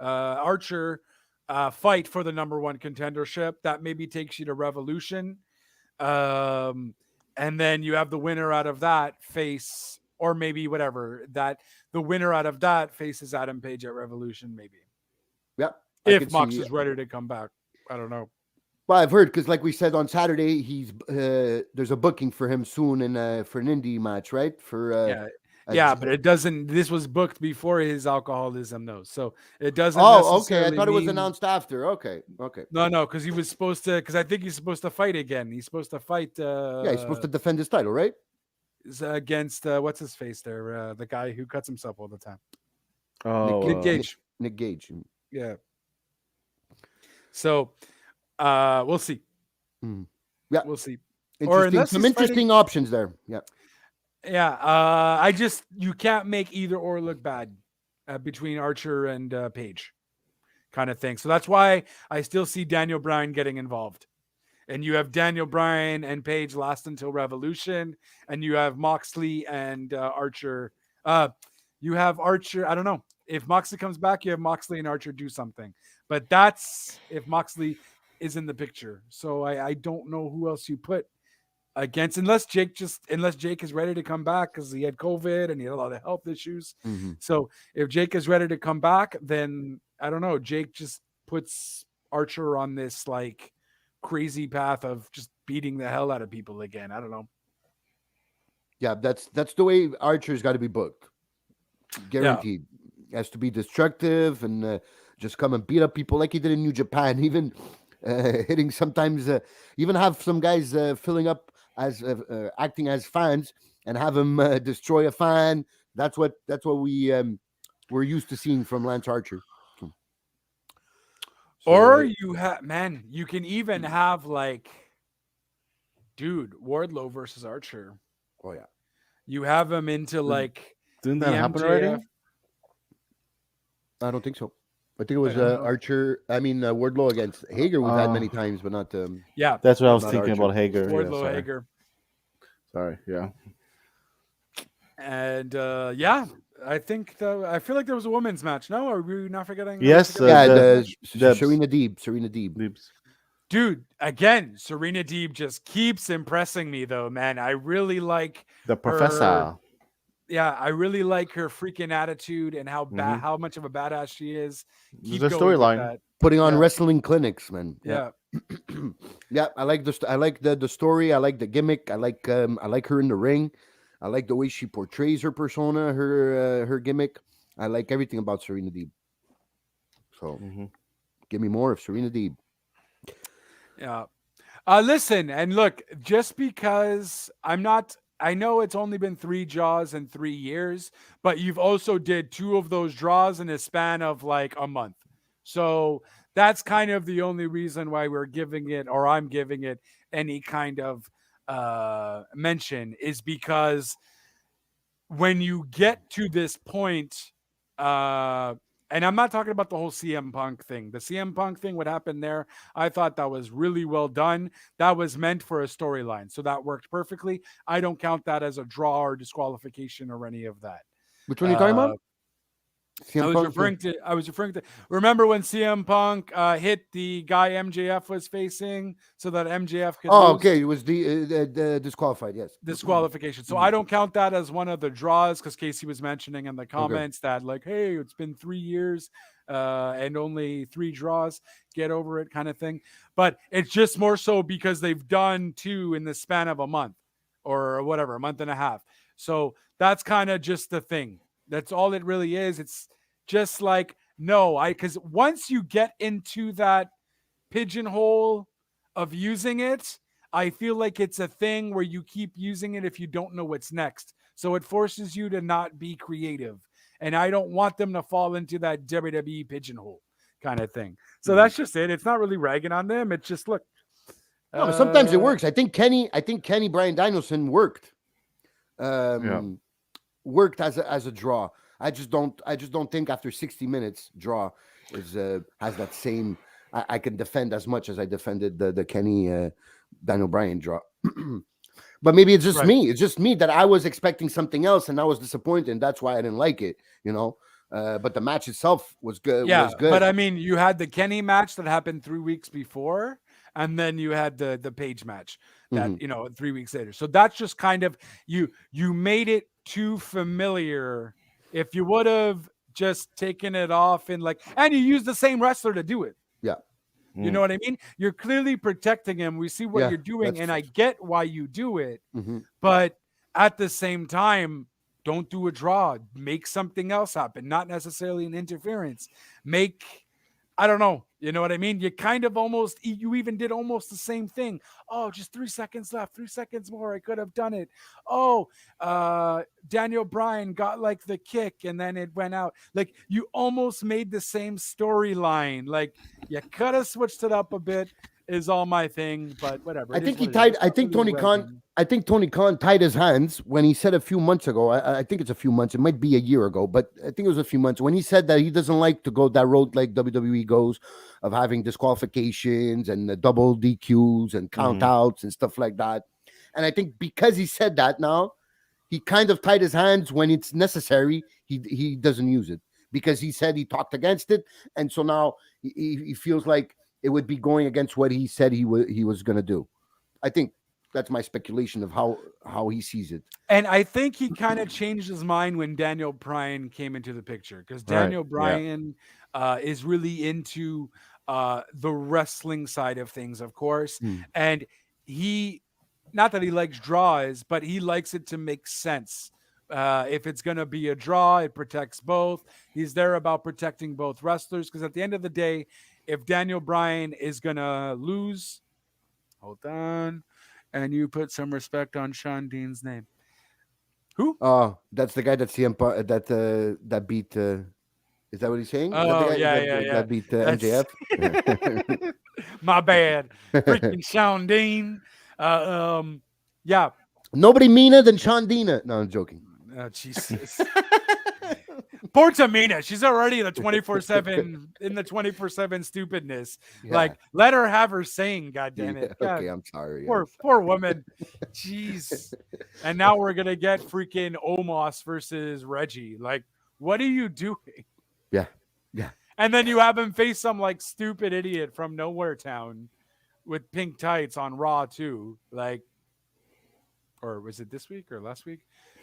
Archer, fight for the number one contendership. That maybe takes you to Revolution, and then you have the winner out of that face, or maybe whatever that the winner out of that faces Adam Page at Revolution, maybe. Yeah. If Mox is ready to come back, I don't know. Well, I've heard because, like we said on Saturday, he's there's a booking for him soon for an indie match, right? For but it doesn't. This was booked before his alcoholism, though, so it doesn't. Oh, okay. I thought it was announced after. Okay. No, because he was supposed to. Because I think he's supposed to fight again. He's supposed to fight. He's supposed to defend his title, right? Against what's his face there, the guy who cuts himself all the time. Oh, Nick Gage. Nick Gage. Yeah. So, we'll see. Yeah, we'll see. Some interesting options there. Yeah. Yeah. You can't make either or look bad between Archer and Page, kind of thing. So that's why I still see Daniel Bryan getting involved. And you have Daniel Bryan and Page last until Revolution, and you have Moxley and Archer. You have Archer. I don't know if Moxley comes back. You have Moxley and Archer do something, but that's if Moxley is in the picture. So I don't know who else you put against, unless Jake is ready to come back because he had COVID and he had a lot of health issues. Mm-hmm. So if Jake is ready to come back, then I don't know. Jake just puts Archer on this like crazy path of just beating the hell out of people again. I don't know. Yeah, that's the way Archer's got to be booked. Guaranteed. Has to be destructive and just come and beat up people like he did in New Japan. Even hitting sometimes, even have some guys filling up as acting as fans and have him destroy a fan. That's what we're used to seeing from Lance Archer. Or you can even have Wardlow versus Archer. Oh yeah, you have him into didn't that happen already? I don't think so. I think it was Archer. I mean Wardlow against Hager. We've had many times, but not. That's what I was thinking Archer. about Hager. Wardlow Hager. Sorry, yeah. And I think I feel like there was a women's match. No, are we not forgetting? Yes, Serena Deeb. Dude, again, Serena Deeb just keeps impressing me, though, man. I really like the professor. I really like her freaking attitude and how much of a badass she is. Keep the storyline, putting on wrestling clinics, man. Yeah. Yeah, I like the story. I like the gimmick. I like her in the ring. I like the way she portrays her persona, her gimmick. I like everything about Serena Deeb. So, give me more of Serena Deeb. Yeah. Listen, and look, just because I know it's only been 3 draws in 3 years, but you've also did 2 of those draws in a span of like a month. So that's kind of the only reason why we're giving it, or I'm giving it, any kind of mention, is because when you get to this point, and I'm not talking about the whole CM Punk thing. The CM Punk thing, what happened there, I thought that was really well done. That was meant for a storyline, so that worked perfectly. I don't count that as a draw or disqualification or any of that. Which one are you talking about? I was referring to. Remember when CM Punk hit the guy MJF was facing, so that MJF could. Oh, okay. It was the disqualified. Yes, disqualification. So I don't count that as one of the draws because Casey was mentioning in the comments that hey, it's been 3 years and only 3 draws. Get over it, kind of thing. But it's just more so because they've done 2 in the span of a month or whatever, a month and a half. So that's kind of just the thing. That's all it really is. It's just because once you get into that pigeonhole of using it, I feel like it's a thing where you keep using it if you don't know what's next. So it forces you to not be creative. And I don't want them to fall into that WWE pigeonhole kind of thing. So that's just it. It's not really ragging on them. It's just, look. No, but sometimes it works. I think Kenny Bryan Danielson worked. Worked as a draw. I just don't think after 60 minutes draw has that same I can defend as much as I defended the Kenny Daniel Bryan draw. But maybe it's just Right. me. It's just me that I was expecting something else and I was disappointed. And that's why I didn't like it, you know. But the match itself was good. Yeah, Was good. but I mean, you had the Kenny match that happened 3 weeks before, and then you had the Page match that Mhm. 3 weeks later. So that's just kind of you made it too familiar. If you would have just taken it off and and you used the same wrestler to do it. Yeah. You know what I mean? You're clearly protecting him. We see what Yeah, you're doing, that's and I get why you do it. Mhm. But at the same time, don't do a draw. Make something else happen, not necessarily an interference. I don't know. You know what I mean? You kind of you even did almost the same thing. Oh, just 3 seconds left, 3 seconds more. I could have done it. Oh, Daniel Bryan got like the kick and then it went out. Like you almost made the same storyline. Like you could have switched it up a bit, is all my thing, but whatever. I It is think he what it is. tied. It's I not think really Tony Khan. working. I think Tony Khan tied his hands when he said a few months ago. I think it's a few months. It might be a year ago, but I think it was a few months when he said that he doesn't like to go that road like WWE goes, of having disqualifications and the double DQs and count outs and stuff like that. And I think because he said that now, he kind of tied his hands when it's necessary. He doesn't use it because he said he talked against it, and so now he feels like it would be going against what he said he was going to do. I think that's my speculation of how he sees it. And I think he kind of changed his mind when Daniel Bryan came into the picture because Right. Daniel Bryan is really into the wrestling side of things, of course. Hmm. And he, not that he likes draws, but he likes it to make sense. If it's going to be a draw, it protects both. He's there about protecting both wrestlers because at the end of the day, if Daniel Bryan is going to lose, hold on, and you put some respect on Sean Dean's name. Who? That's the guy that that beat. Is that what he's saying? Is that the Oh, guy yeah. that beat That's MJF? my bad. Freaking Sean Dean. Yeah. Nobody meaner than Sean Dina. No, I'm joking. Oh, Jesus. Poor Tamina. She's already in the 24/7 stupidness. Yeah. Like, let her have her saying, God damn Yeah, it. God, okay, I'm sorry. poor woman. Jeez. And now we're gonna get freaking Omos versus Reggie. Like, what are you doing? Yeah. And then you have him face some like stupid idiot from Nowhere Town with pink tights on Raw too. Like, or was it this week or last week?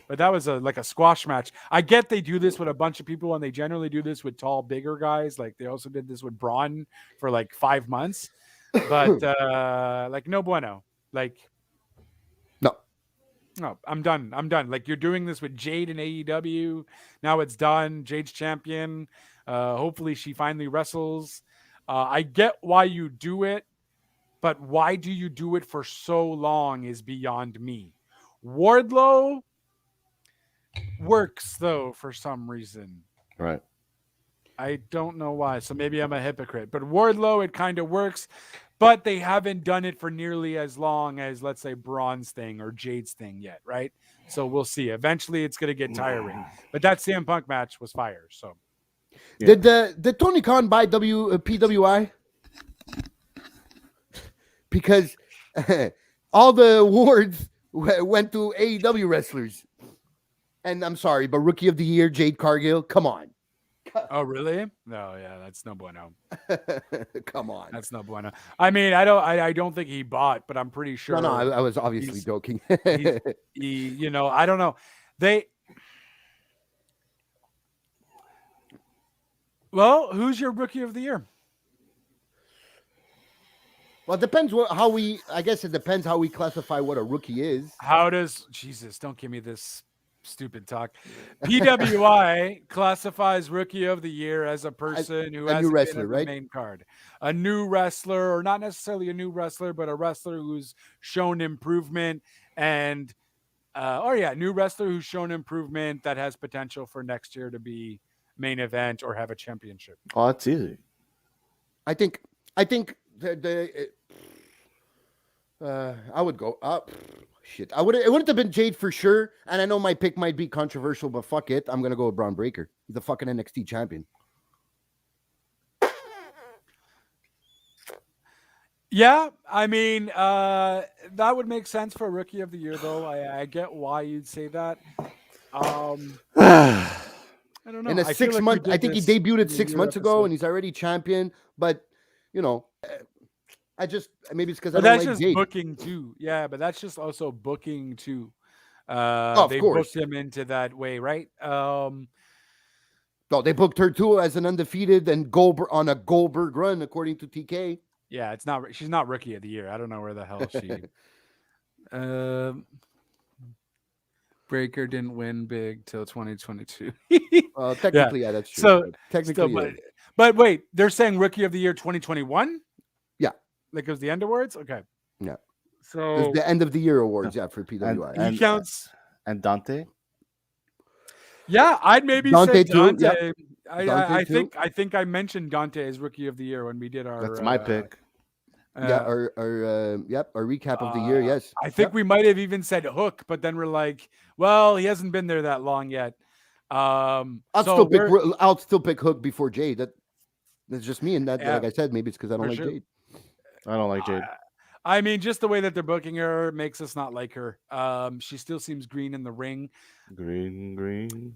But that was like a squash match. I get they do this with a bunch of people, and they generally do this with tall, bigger guys. Like they also did this with Braun for like 5 months. But like no bueno. Like no, I'm done. Like you're doing this with Jade and AEW. Now it's done. Jade's champion. Hopefully she finally wrestles. I get why you do it, but why do you do it for so long is beyond me. Wardlow works though for some reason. Right. I don't know why. So maybe I'm a hypocrite. But Wardlow, it kind of works. But they haven't done it for nearly as long as, let's say, Braun's thing or Jade's thing yet, right? So we'll see. Eventually, it's going to get tiring. But that CM Punk match was fire. So Yeah. did Tony Khan buy PWI? Because all the awards went to AEW wrestlers. And I'm sorry, but Rookie of the Year, Jade Cargill, come on. oh, really? No, yeah, that's no bueno. Come on. That's no bueno. I mean, I don't think he bought, but I'm pretty sure. No, I was obviously he's- joking. he, I don't know. Well, who's your Rookie of the Year? Well, it depends I guess it depends how we classify what a rookie is. How does Jesus? Don't give me this stupid talk. PWI classifies Rookie of the Year as a person who a has new been wrestler, on the right? main card, a new wrestler, or not necessarily a new wrestler, but a wrestler who's shown improvement and, new wrestler who's shown improvement that has potential for next year to be main event or have a championship. Oh, that's easy. I think I would go up. Shit, it wouldn't have been Jade for sure. And I know my pick might be controversial, but fuck it, I'm gonna go with Braun Breaker. He's the fucking NXT champion. Yeah, I mean, that would make sense for Rookie of the Year, though. I get why you'd say that. I don't In know. a I feel like we 6 month, I did think he this debuted in it a 6 months year ago, episode. and he's already champion. But you know, I just maybe it's because I But don't that's like just Jade. booking too. Yeah, but that's just also booking too. Oh, of They course. booked him into that way, right? No, they booked her too as an undefeated and Goldberg on a Goldberg run, according to TK. Yeah, it's not. She's not Rookie of the Year. I don't know where the hell she. Breaker didn't win big till 2022. Technically, yeah, that's true. So but technically, still, yeah. but wait, they're saying Rookie of the Year 2021. Yeah. Like it was the end of words. Okay. Yeah. So There's the end of the year awards, yeah, for PWI. And- he counts. And Dante. Yeah, I'd maybe Dante say too, Dante. yep. I Dante too. think I mentioned Dante as Rookie of the Year when we did our. That's my pick. Yeah, our recap of the year. Yes, I think we might have even said Hook, but then we're like, well, he hasn't been there that long yet. I'll still pick Hook before Jade. That's just me, and that like I said, maybe it's because I don't like Jade. I don't like Jade. I mean, just the way that they're booking her makes us not like her. She still seems green in the ring. Green.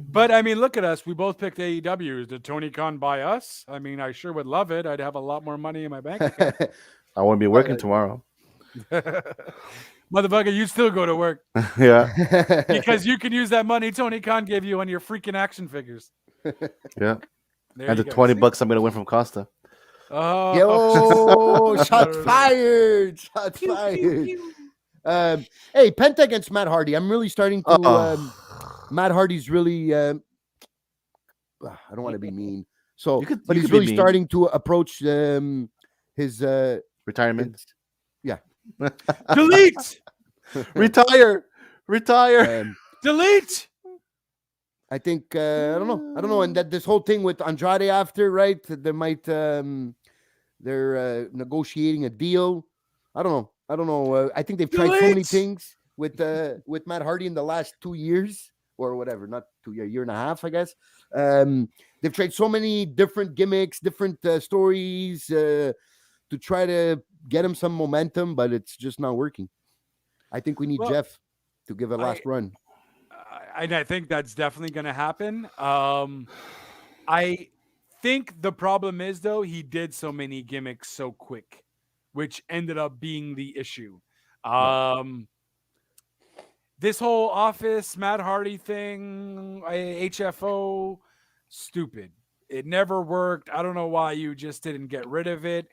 But I mean, look at us. We both picked AEW. Did Tony Khan buy us? I mean, I sure would love it. I'd have a lot more money in my bank account. I won't be working tomorrow. Motherfucker, you still go to work. Yeah. Because you can use that money Tony Khan gave you on your freaking action figures. Yeah. There And you the go. $20 I'm gonna win from Costa. Oh, Yo, shots fired! Shots fired! Hey, Penta against Matt Hardy. I'm really starting to. Matt Hardy's really. I don't want to be mean. So, but he's really starting to approach his retirement. Yeah. Delete. Retire. Delete. I think I don't know, and that this whole thing with Andrade after, right? They might they're negotiating a deal. I don't know. I think they've tried so many things with Matt Hardy in the last 2 years or whatever, not 2 years, year and a half, I guess. They've tried so many different gimmicks, different stories to try to get him some momentum, but it's just not working. I think we need Jeff to give a last run. And I think that's definitely going to happen. I think the problem is, though, he did so many gimmicks so quick, which ended up being the issue. This whole Office, Matt Hardy thing, HFO, stupid. It never worked. I don't know why you just didn't get rid of it.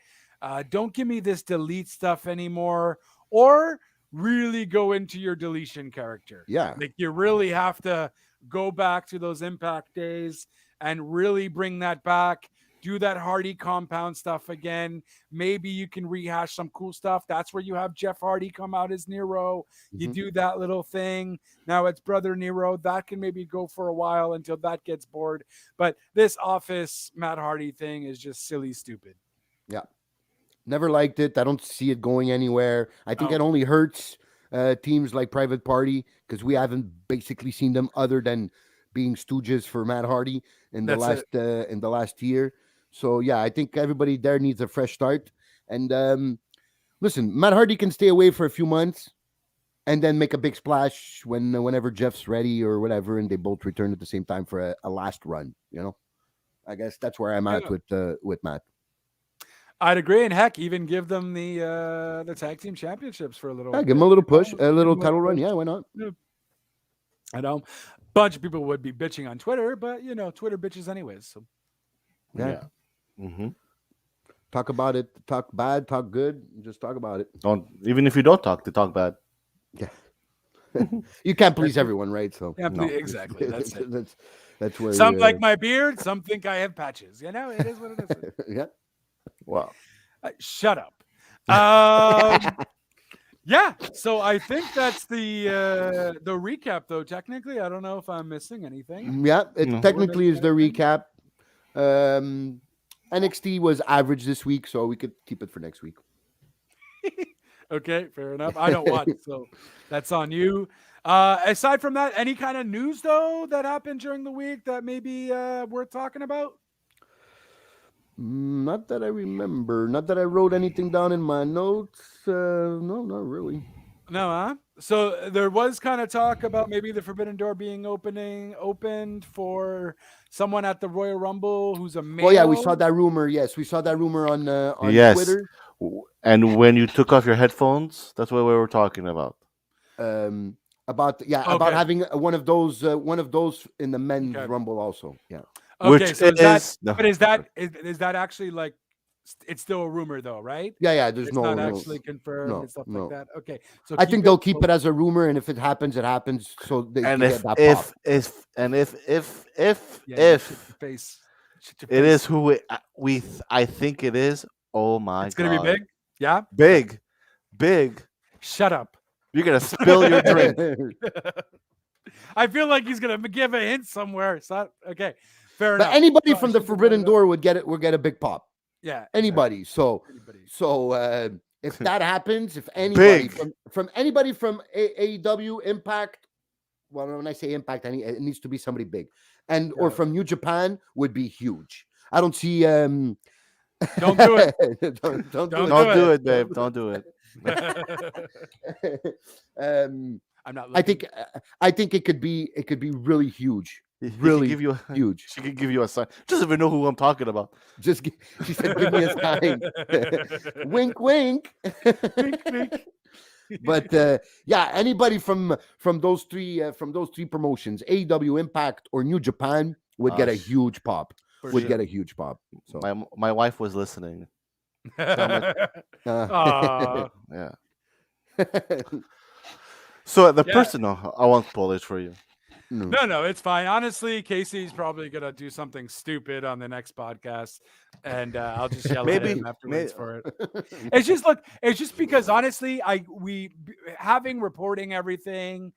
Don't give me this delete stuff anymore. Or really go into your deletion character. Yeah. Like you really have to go back to those Impact days and really bring that back. Do that Hardy compound stuff again. Maybe you can rehash some cool stuff. That's where you have Jeff Hardy come out as Nero. You do that little thing. Now it's Brother Nero. That can maybe go for a while until that gets bored. But this Office Matt Hardy thing is just silly, stupid. Yeah. Never liked it. I don't see it going anywhere. I think it only hurts teams like Private Party because we haven't basically seen them other than being stooges for Matt Hardy in the last year. So yeah, I think everybody there needs a fresh start. And listen, Matt Hardy can stay away for a few months and then make a big splash whenever Jeff's ready or whatever, and they both return at the same time for a last run. You know, I guess that's where I'm at with Matt. I'd agree, and heck, even give them the tag team championships for a little. Yeah, give them a little push, a little title run. Yeah, why not? Yeah. I know, a bunch of people would be bitching on Twitter, but Twitter bitches anyways. So yeah. Talk about it. Talk bad. Talk good. Just talk about it. Even if you don't talk, they talk bad. Yeah. You can't please everyone, right? So exactly. That's it. That's where some like my beard. Some think I have patches. It is what it is. Yeah. Wow. Shut up. Yeah. So I think that's the recap, though. Technically, I don't know if I'm missing anything. Yeah, it technically is the recap. NXT was average this week, so we could keep it for next week. Okay, fair enough. I don't watch, so that's on you. Aside from that, any kind of news though that happened during the week that maybe worth talking about? Not that I remember. Not that I wrote anything down in my notes. No, not really. No, huh? So there was kind of talk about maybe the Forbidden Door being opened for someone at the Royal Rumble who's a male. Oh yeah, we saw that rumor. Yes, we saw that rumor on Yes. Twitter. And when you took off your headphones, that's what we were talking about. About Okay. having one of those in the men's Okay. Rumble also. Yeah. Okay, Which so is that, is no, but is that actually like it's still a rumor though, right? Yeah. There's It's no, not no. actually confirmed no, and stuff no. like that. Okay, so I keep think it they'll keep it close. as a rumor, and if it happens, it happens. So they and can if get that if pop. if and if Yeah, if shut your face. Shut your it face. is who I think it is. Oh my It's gonna god, be big. Yeah. big. Shut up. You're gonna spill your drink. I feel like he's gonna give a hint somewhere. So okay, fair But enough. anybody No, I from the shouldn't have brought Forbidden it up. Door would get a big pop. Yeah. Anybody. So Anybody. if that happens, if anybody Big. from anybody from AEW, Impact, well, when I say Impact, it needs to be somebody big, and or Yeah. from New Japan would be huge. I don't see. Don't do it. don't Don't Don't do do it. it, babe. Don't do it. I'm not. I think it could be really huge, He could really give you a, huge. She could give you a sign. Doesn't even know who I'm talking about. She said, "Give me a sign." Wink, wink. But yeah, anybody from those three promotions, AEW, Impact, or New Japan, would get a Sh- huge pop. For Would sure. get a huge pop. So My wife was listening. Aw. Yeah. So the Yeah. person, I won't spoilers for you. No, it's fine. Honestly, Casey's probably gonna do something stupid on the next podcast, and I'll just yell at him afterwards for it. It's just because honestly, having reporting everything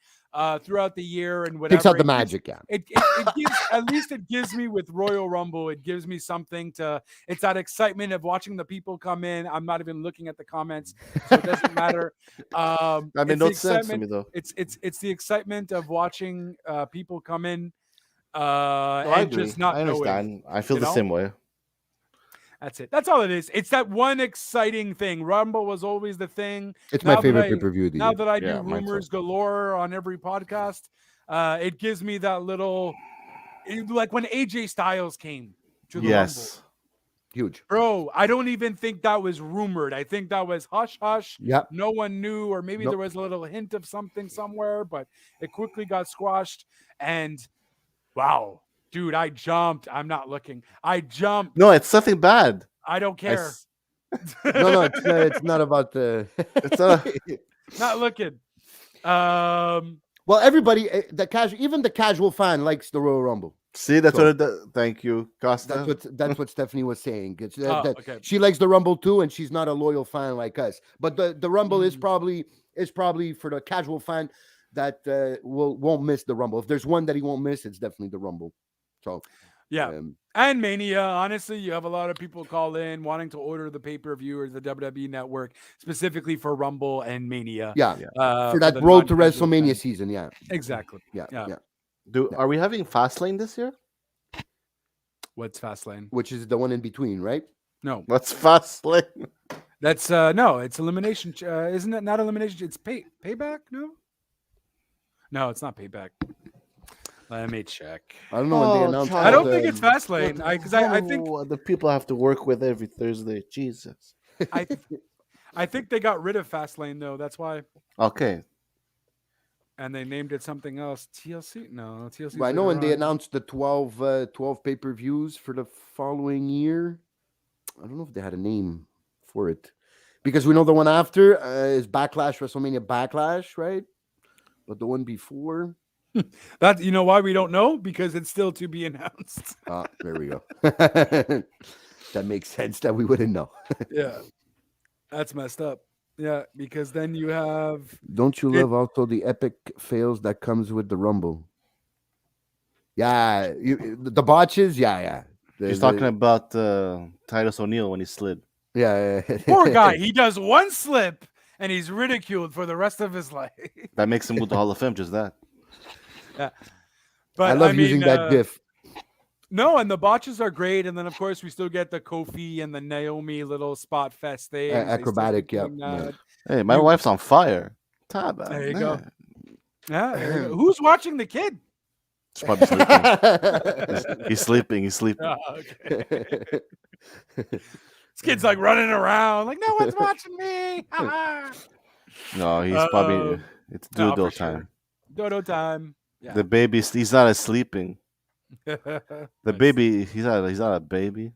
throughout the year and whatever takes out the it gives- magic. Yeah. It gives at least it gives me with Royal Rumble. It gives me something to. It's that excitement of watching the people come in. I'm not even looking at the comments, so it doesn't matter. That made it's no the sense to excitement- me though. It's the excitement of watching people come in No, I and agree. just not I knowing. understand. I feel you the know? same way. That's it. That's all it is. It's that one exciting thing. Rumble was always the thing. It's Now my that favorite I- pay-per-view of the Now year. that I do Yeah, mine too. rumors galore on every podcast, it gives me that little, like when AJ Styles came to the Rumble. Yes. Huge. Bro, I don't even think that was rumored. I think that was hush hush. Yep. No one knew, or maybe Nope. there was a little hint of something somewhere, but it quickly got squashed. And wow, dude, I jumped. I'm not looking. I jumped. No, it's something bad. I don't I care. s- No, it's not about the. It's not. Not looking. Well, everybody, even the casual fan likes the Royal Rumble. See, that's So- what it does. Thank you, Costa. That's what Stephanie was saying. It's, Oh, that okay. she likes the Rumble too, and she's not a loyal fan like us. But the Rumble is probably for the casual fan that won't miss the Rumble. If there's one that he won't miss, it's definitely the Rumble. So Yeah. And Mania, honestly, you have a lot of people call in wanting to order the pay-per-view or the WWE network specifically for Rumble and Mania. yeah, For for that the road to non-casual WrestleMania fans. season. Yeah, Exactly. yeah, Yeah. yeah. Are we having Fastlane this year? What's Fastlane? Which is the one in between, right? No, What's Fastlane? that's no, it's elimination. Isn't it not elimination? It's payback. No, it's not payback. Let me check. I don't know when they Oh, announced. Charles. I don't the- think it's Fastlane because I think the people have to work with every Thursday. Jesus. I think they got rid of Fastlane though. That's why, Okay. and they named it something else. TLC? No, TLC. Well, I know when they announced the 12 pay-per-views for the following year. I don't know if they had a name for it, because we know the one after is Backlash, WrestleMania Backlash, right? But the one before, that you know why we don't know because it's still to be announced. there we go. That makes sense that we wouldn't know. Yeah, that's messed up. Yeah, because then you have Don't you It- love also the epic fails that comes with the Rumble? Yeah, the botches. Yeah. He's talking about Titus O'Neil when he slid. Yeah. poor guy. He does one slip and he's ridiculed for the rest of his life. That makes him go to Hall of Fame. Just that. But I love using mean, that GIF. No, and the botches are great, and then of course we still get the Kofi and the Naomi little spot fest things. They still Acrobatic, keep yeah, doing yeah. that. Hey, my You- wife's on fire. Taba, There you go. man. Yeah, there you go. Who's watching the kid? She's probably sleeping. He's sleeping. He's sleeping. Oh, okay. This kid's like running around, like no one's watching me. No, he's probably. It's no, dodo for sure. time. Dodo time. Yeah. The baby's. He's not sleeping. The Nice. baby. He's not a baby.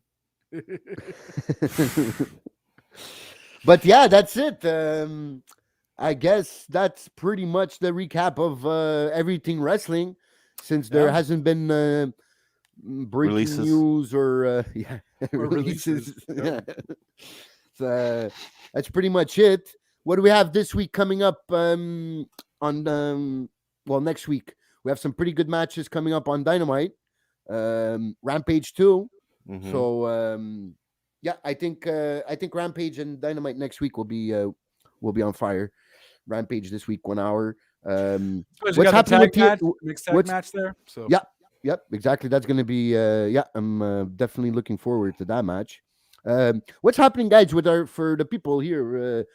But yeah, that's it. I guess that's pretty much the recap of everything wrestling, since there Yeah. hasn't been breaking Releases. news or yeah, Or releases. releases, yeah. So, that's pretty much it. What do we have this week coming up? Next week we have some pretty good matches coming up on Dynamite. Rampage 2. Mhm. So yeah, I think Rampage and Dynamite next week will be on fire. Rampage this week 1 hour. Suppose you What's got the happening with tag match, the- mixed tag what's- match there. So Yeah. Yep, exactly. That's going to be I'm definitely looking forward to that match. What's happening, guys, for the people here,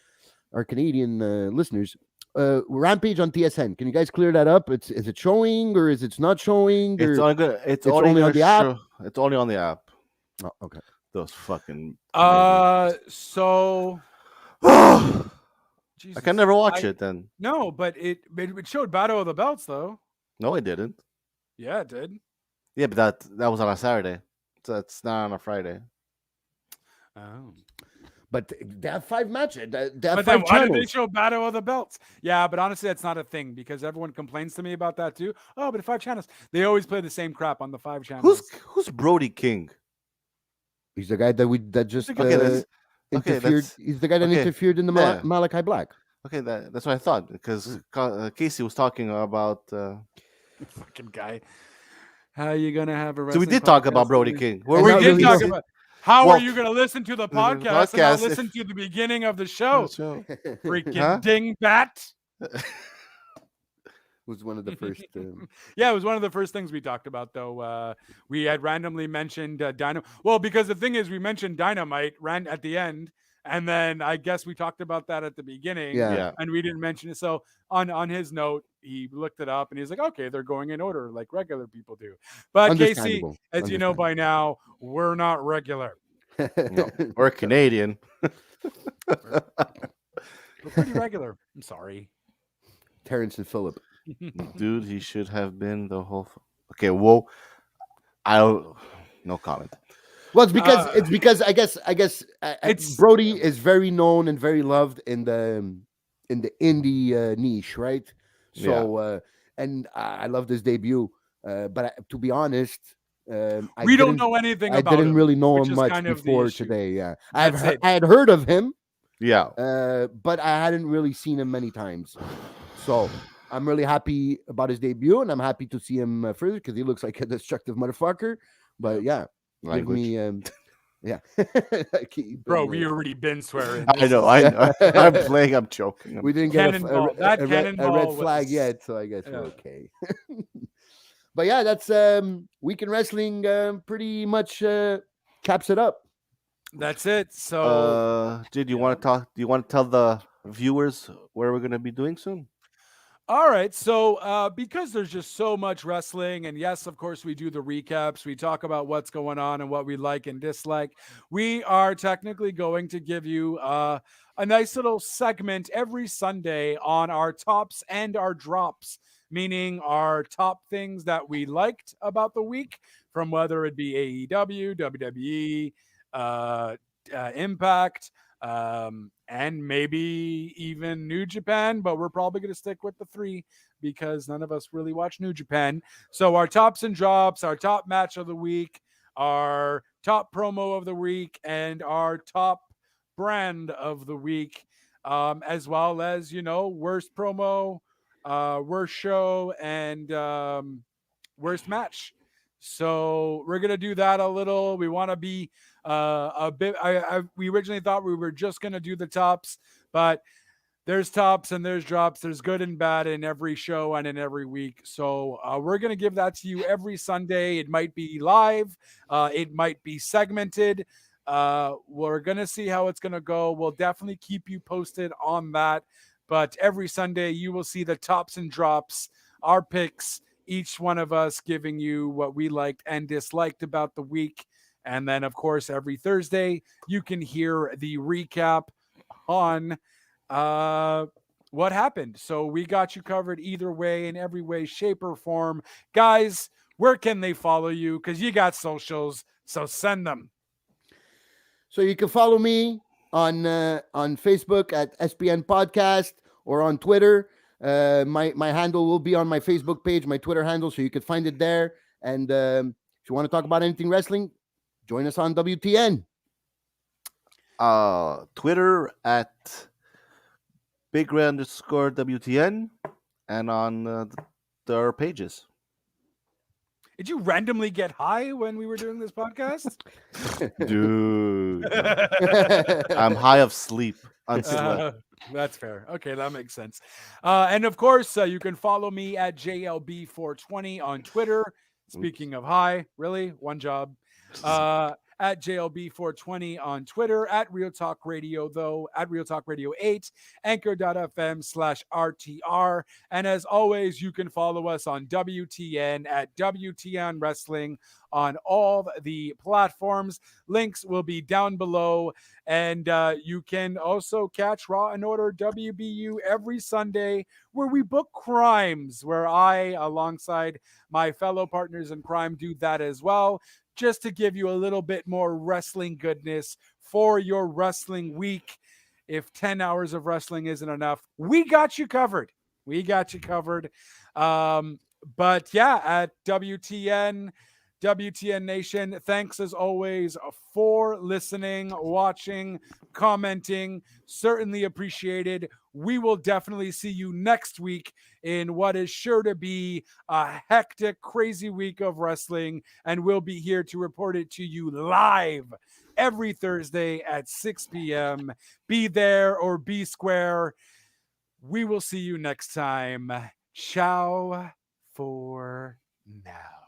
our Canadian listeners? Rampage on TSN. Can you guys clear that up? Is it showing or is it not showing? It's or- only. It's only only on on the app? It's only on the app. Oh, okay. Those fucking. so I Jesus. can never watch I- it then. No, but it showed Battle of the Belts though. No, it didn't. Yeah, it did. Yeah, but that was on a Saturday. So it's not on a Friday. Oh. But they have 5 matches. They have But 5 then why did they channels. show Battle of the Belts? Yeah, but honestly, that's not a thing because everyone complains to me about that too. Oh, but 5 channels. They always play the same crap on the 5 channels. Who's Brody King? He's the guy that just Okay, that's- okay, interfered. that's- He's the guy that okay, interfered in the yeah. Malachi Black. Okay, that's what I thought because Casey was talking about. Fucking guy. How are you gonna have a So we wrestling did talk about podcast Brody and- King. And We not did really talk know. about how Well, are you going to listen to the the podcast and not podcast listen to the beginning of the show? Freaking Huh? dingbat. Was one of the first. Yeah, it was one of the first things we talked about, though. We had randomly mentioned Dynamite. Well, because the thing is, we mentioned Dynamite at the end, and then I guess we talked about that at the beginning. Yeah. Yeah. And we didn't mention it. So on his note, he looked it up and he's like, okay, they're going in order like regular people do. But Casey, Understandable. as you know by now, we're not regular. No, or Canadian. We're pretty regular. I'm sorry. Terrence and Phillip. Dude, he should have been the whole. Okay, whoa. I don't. No comment. Well, it's because I guess It's- Brody is very known and very loved in the indie niche, right? So and I love this debut, but to be honest, I We don't didn't- know anything I about didn't him, really know which him is much kind of the before issue. today. Yeah, That's it. I had heard of him, Yeah. but I hadn't really seen him many times. So I'm really happy about his debut, and I'm happy to see him further because he looks like a destructive motherfucker. But yeah, give Language. me yeah, Bro, we already been swearing. I know. I'm playing. I'm joking. We didn't get Cannonball. That a cannonball red flag was- yet, so I guess Yeah. we're okay. But yeah, that's Weekend Wrestling pretty much caps it up. That's it. So Jay, do you want to talk? Do you want to tell the viewers where we're gonna be doing soon? all right. So because there's just so much wrestling, and yes, of course, we do the recaps. We talk about what's going on and what we like and dislike. We are technically going to give you a nice little segment every Sunday on our tops and our drops, meaning our top things that we liked about the week, from whether it be AEW, WWE, Impact, and maybe even New Japan, but we're probably going to stick with the 3 because none of us really watch New Japan. So our tops and drops, our top match of the week, our top promo of the week, and our top brand of the week, as well as, worst promo, worst show, and worst match. So we're gonna do that a little. We want to be a bit. We originally thought we were just gonna do the tops, but there's tops and there's drops. There's good and bad in every show and in every week. So we're going to give that to you every Sunday. It might be live. It might be segmented. We're going to see how it's going to go. We'll definitely keep you posted on that. But every Sunday, you will see the tops and drops, our picks, each one of us giving you what we liked and disliked about the week. And then, of course, every Thursday, you can hear the recap on what happened. So we got you covered either way, in every way, shape, or form. Guys, where can they follow you? Because you got socials, so send them. So you can follow me on Facebook at SPN Podcast or on Twitter. My handle will be on my Facebook page, my Twitter handle, so you can find it there. And if you want to talk about anything wrestling, join us on WTN. Twitter at @BigRay_WTN and on their pages. Did you randomly get high when we were doing this podcast? Dude. I'm high of sleep. Unslept. That's fair. Okay, that makes sense. And of course, you can follow me at JLB420 on Twitter. Speaking of high, really? One job. At JLB420 on Twitter, at Real Talk Radio, though, at Real Talk Radio 8, anchor.fm/RTR. And as always, you can follow us on WTN at WTN Wrestling on all the platforms. Links will be down below. And you can also catch Raw and Order WBU every Sunday, where we book crimes, where I, alongside my fellow partners in crime, do that as well, just to give you a little bit more wrestling goodness for your wrestling week. If 10 hours of wrestling isn't enough, we got you covered. We got you covered. But yeah, at WTN Nation, thanks as always for listening, watching, commenting. Certainly appreciated. We will definitely see you next week in what is sure to be a hectic, crazy week of wrestling, and we'll be here to report it to you live every Thursday at 6 p.m. Be there or be square. We will see you next time. Ciao for now.